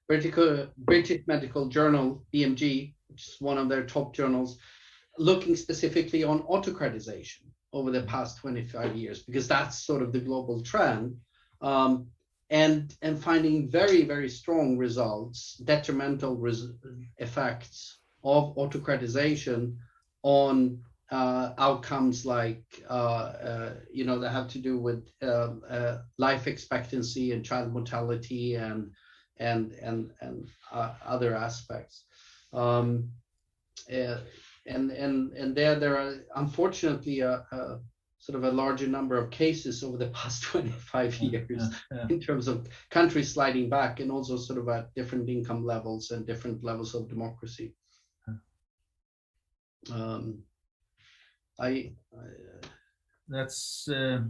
British Medical Journal, BMJ, which is one of their top journals, looking specifically on autocratization over the past 25 years, because that's sort of the global trend, and finding very, very strong results, detrimental effects of autocratization on outcomes like, that have to do with life expectancy and child mortality and other aspects. And there are unfortunately sort of a larger number of cases over the past 25 years in terms of countries sliding back, and also sort of at different income levels and different levels of democracy. That's a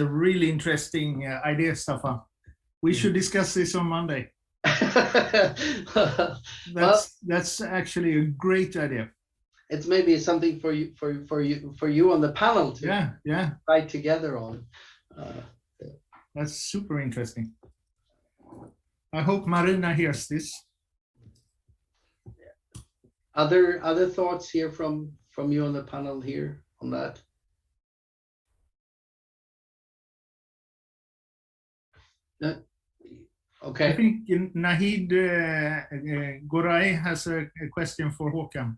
really interesting idea, Staffan. We should discuss this on Monday. That's actually a great idea. It's maybe something for you on the panel to write together on. That's super interesting. I hope Marina hears this. Other thoughts here from you on the panel here on that? Okay. I think Nahid Gorai has a question for Håkan.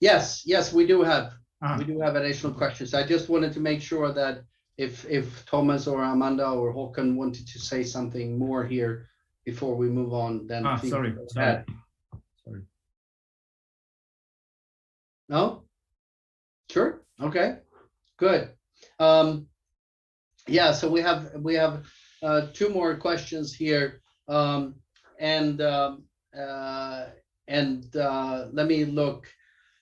Yes, we do have additional questions. I just wanted to make sure that if Thomas or Amanda or Håkan wanted to say something more here before we move on, then please. Sorry. No? Sure. Okay. Good. So we have two more questions here, and let me look.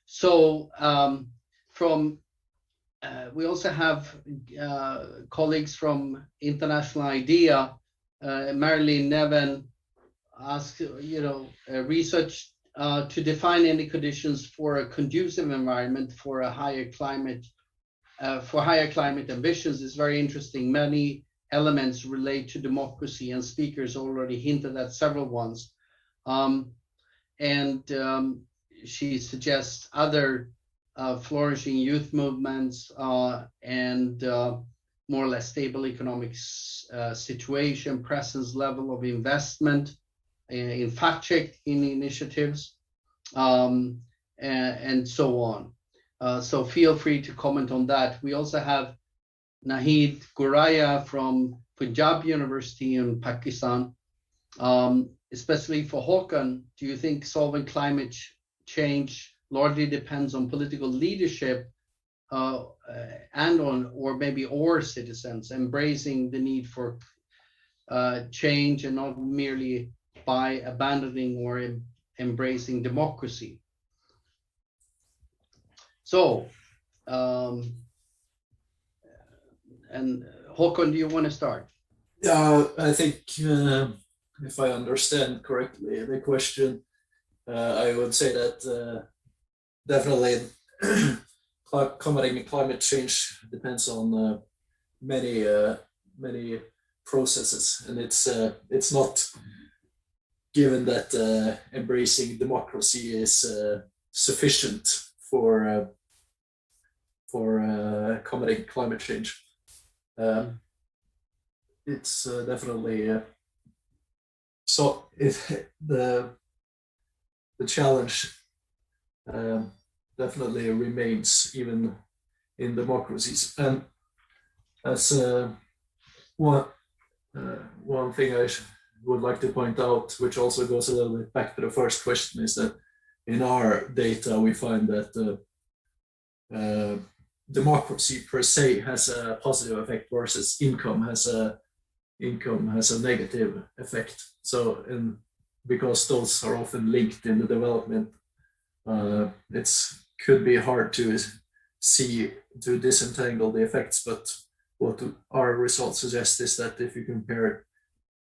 So we also have colleagues from International IDEA. Marilyn Nevin asked, research to define any conditions for a conducive environment for a higher climate ambitions is very interesting. Many elements relate to democracy, and speakers already hinted at several ones. She suggests other flourishing youth movements and more or less stable economic situation, presence level of investment in fact-checking initiatives, and so on. So feel free to comment on that. We also have Nahid Goraya from Punjab University in Pakistan. Especially for Håkan, do you think solving climate change largely depends on political leadership and on, or citizens embracing the need for change, and not merely by abandoning or embracing democracy? So, and Håkan, do you want to start? Yeah, I think if I understand correctly the question, I would say that definitely combating climate change depends on many processes, and it's not given that embracing democracy is sufficient for combating climate change. It's definitely so. If challenge definitely remains even in democracies. And as one thing I would like to point out, which also goes a little bit back to the first question, is that in our data we find that democracy per se has a positive effect versus income has a negative effect. So, because those are often linked in the development, could be hard to disentangle the effects. But what our results suggest is that if you compare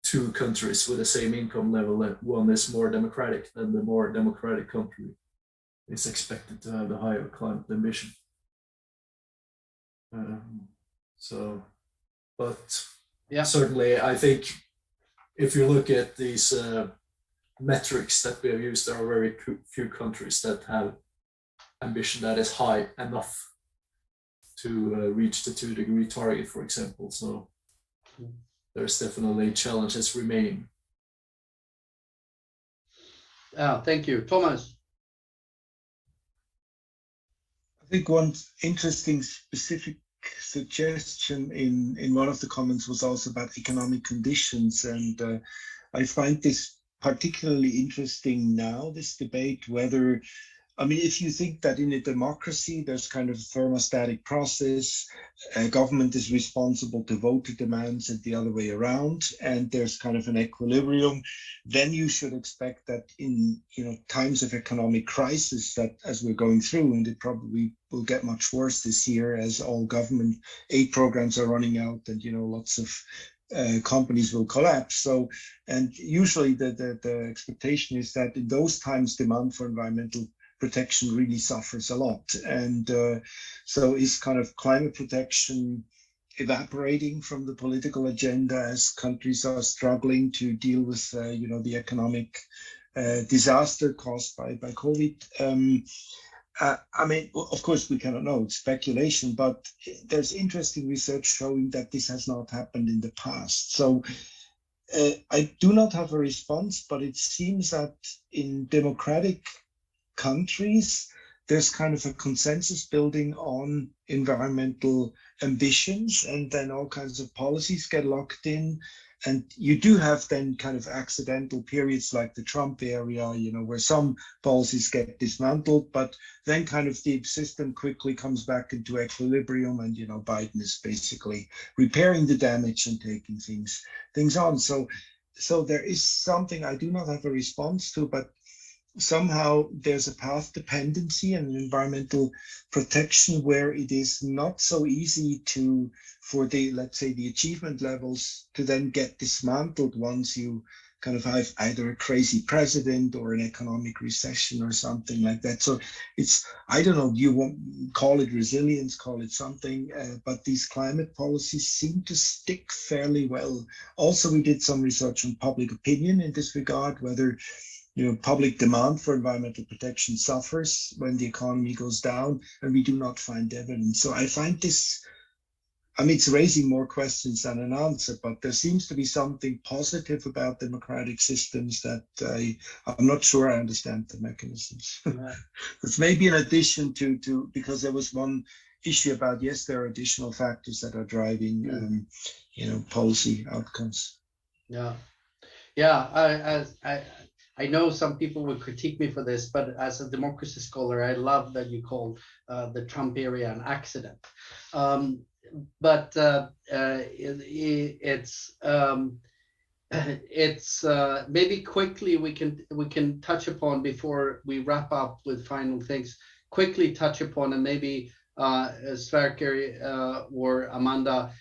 two countries with the same income level, that one is more democratic, then the more democratic country is expected to have a higher climate ambition. Certainly, I think if you look at these metrics that we have used, there are very few countries that have ambition that is high enough to reach the 2-degree target, for example. So there's definitely challenges remaining. Thank you. Thomas? I think one interesting specific suggestion in one of the comments was also about economic conditions. And I find this particularly interesting now, this debate, whether, I mean, if you think that in a democracy, there's kind of a thermostatic process, government is responsible to voter demands and the other way around, and there's kind of an equilibrium, then you should expect that in times of economic crisis, that as we're going through, and it probably will get much worse this year as all government aid programs are running out, and lots of companies will collapse. So, and usually the expectation is that in those times, demand for environmental protection really suffers a lot. And so is kind of climate protection evaporating from the political agenda as countries are struggling to deal with, the economic disaster caused by COVID? I mean, of course, we cannot know, it's speculation, but there's interesting research showing that this has not happened in the past. So I do not have a response, but it seems that in democratic countries, there's kind of a consensus building on environmental ambitions, and then all kinds of policies get locked in. And you do have then kind of accidental periods like the Trump area, where some policies get dismantled, but then kind of the system quickly comes back into equilibrium, and, Biden is basically repairing the damage and taking things on. So there is something I do not have a response to, but somehow there's a path dependency and environmental protection where it is not so easy for the, let's say, the achievement levels to then get dismantled once you kind of have either a crazy president or an economic recession or something like that. So it's, I don't know, you won't call it resilience, call it something, but these climate policies seem to stick fairly well. Also, we did some research on public opinion in this regard, whether public demand for environmental protection suffers when the economy goes down, and we do not find evidence. So I find this, I mean, it's raising more questions than an answer, but there seems to be something positive about democratic systems that I'm not sure I understand the mechanisms. It's maybe in addition to, because there was one issue about, yes, there are additional factors that are driving, policy outcomes. I know some people would critique me for this, but as a democracy scholar, I love that you called the Trump area an accident. But it's maybe quickly we can touch upon, before we wrap up with final things, quickly touch upon, and maybe Sverker or Amanda,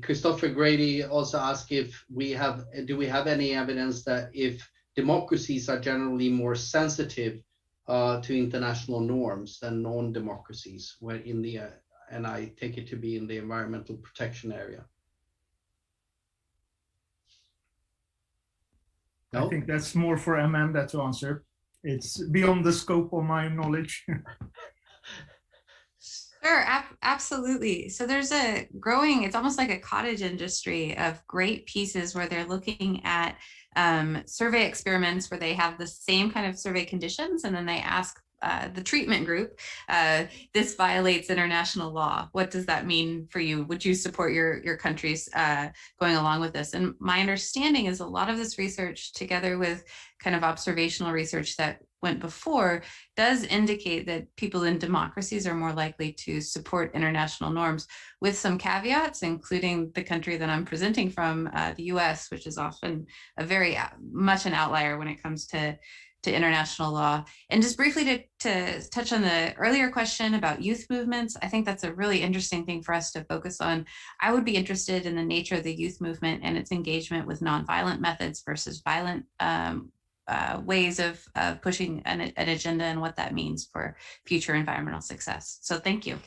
Christopher Grady also asked if do we have any evidence that if democracies are generally more sensitive to international norms than non-democracies, when in the and I take it to be in the environmental protection area. No? I think that's more for Amanda to answer. It's beyond the scope of my knowledge. Sure, absolutely. So there's a growing, it's almost like a cottage industry of great pieces where they're looking at survey experiments where they have the same kind of survey conditions, and then they ask the treatment group, this violates international law. What does that mean for you? Would you support your countries going along with this? And my understanding is a lot of this research, together with kind of observational research that went before, does indicate that people in democracies are more likely to support international norms, with some caveats, including the country that I'm presenting from, the US, which is often a very much an outlier when it comes to international law. And just briefly to touch on the earlier question about youth movements, I think that's a really interesting thing for us to focus on. I would be interested in the nature of the youth movement and its engagement with nonviolent methods versus violent ways of pushing an agenda, and what that means for future environmental success. So thank you.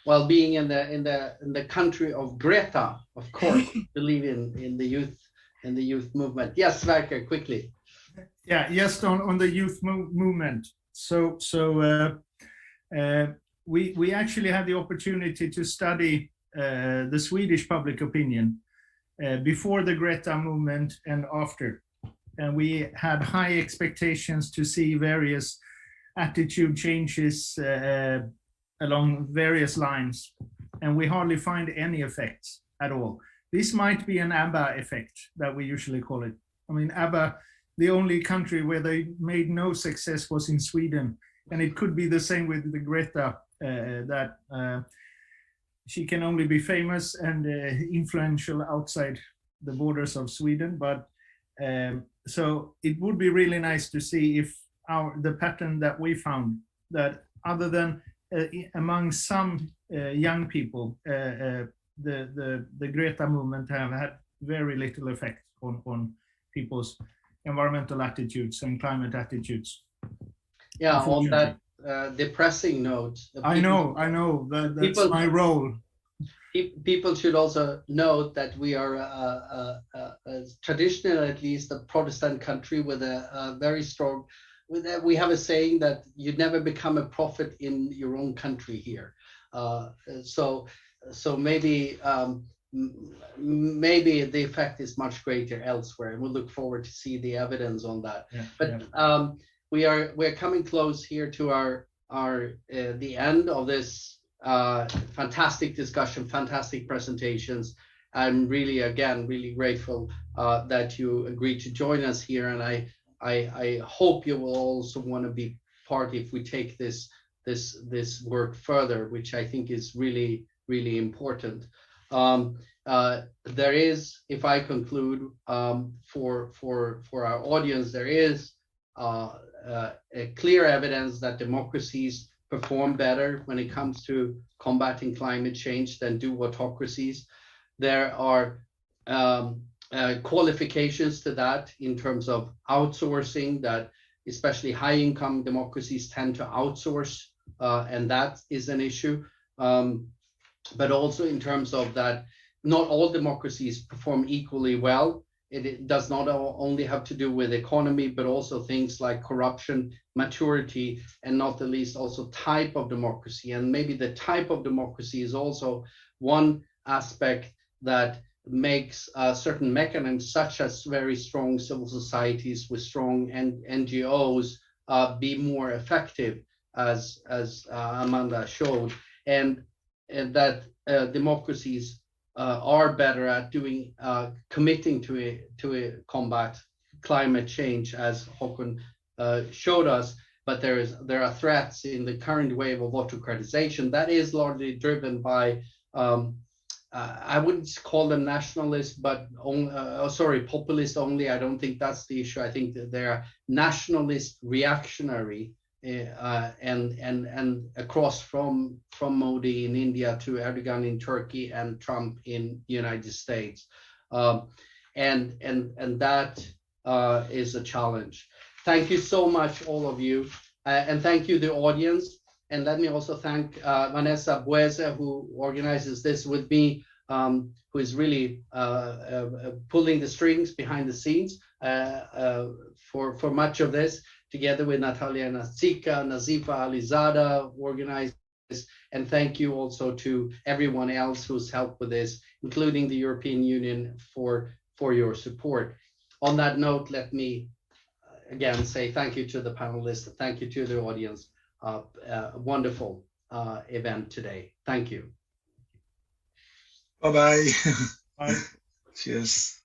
Well, being in the country of Greta, of course, believe in the youth movement. Yes, Sverker, quickly. Yeah, yes, on the youth movement. So we actually had the opportunity to study the Swedish public opinion before the Greta movement and after. And we had high expectations to see various attitude changes along various lines, and we hardly find any effects at all. This might be an ABBA effect that we usually call it. I mean, ABBA, the only country where they made no success was in Sweden, and it could be the same with the Greta, that she can only be famous and influential outside the borders of Sweden. But so it would be really nice to see if the pattern that we found, that other than among some young people, the Greta movement have had very little effect on people's environmental attitudes and climate attitudes. Yeah, on that depressing note. I know, that's my role. People should also note that we are traditionally, at least, a Protestant country with a very strong. We have a saying that you never become a prophet in your own country here. So maybe the effect is much greater elsewhere, and we'll look forward to see the evidence on that. Yeah, but we're coming close here to our the end of this fantastic discussion, fantastic presentations. I'm really grateful that you agreed to join us here, and I hope you will also want to be part if we take this work further, which I think is really important. There is, if I conclude, for our audience, there is a clear evidence that democracies perform better when it comes to combating climate change than do autocracies. There are qualifications to that in terms of outsourcing, that especially high-income democracies tend to outsource, and that is an issue. But also in terms of that, not all democracies perform equally well. It does not only have to do with economy, but also things like corruption, maturity, and not the least also type of democracy. And maybe the type of democracy is also one aspect that makes certain mechanisms, such as very strong civil societies with strong NGOs, be more effective, as Amanda showed, and that democracies are better at doing committing to a combat climate change, as Håkon showed us. But there are threats in the current wave of autocratization that is largely driven by I wouldn't call them nationalists, but populist only. I don't think that's the issue. I think that they're nationalist, reactionary, and across from Modi in India to Erdogan in Turkey and Trump in the United States, and that is a challenge. Thank you so much, all of you, and thank you, the audience. And let me also thank Vanessa Buese, who organizes this with me, who is really pulling the strings behind the scenes for much of this, together with Natalia Nazika, Nazifa Alizada, organized And thank you also to everyone else who's helped with this, including the European Union, for your support. On that note, let me again say thank you to the panelists, thank you to the audience. A wonderful event today. Thank you. Bye-bye. Bye. Cheers.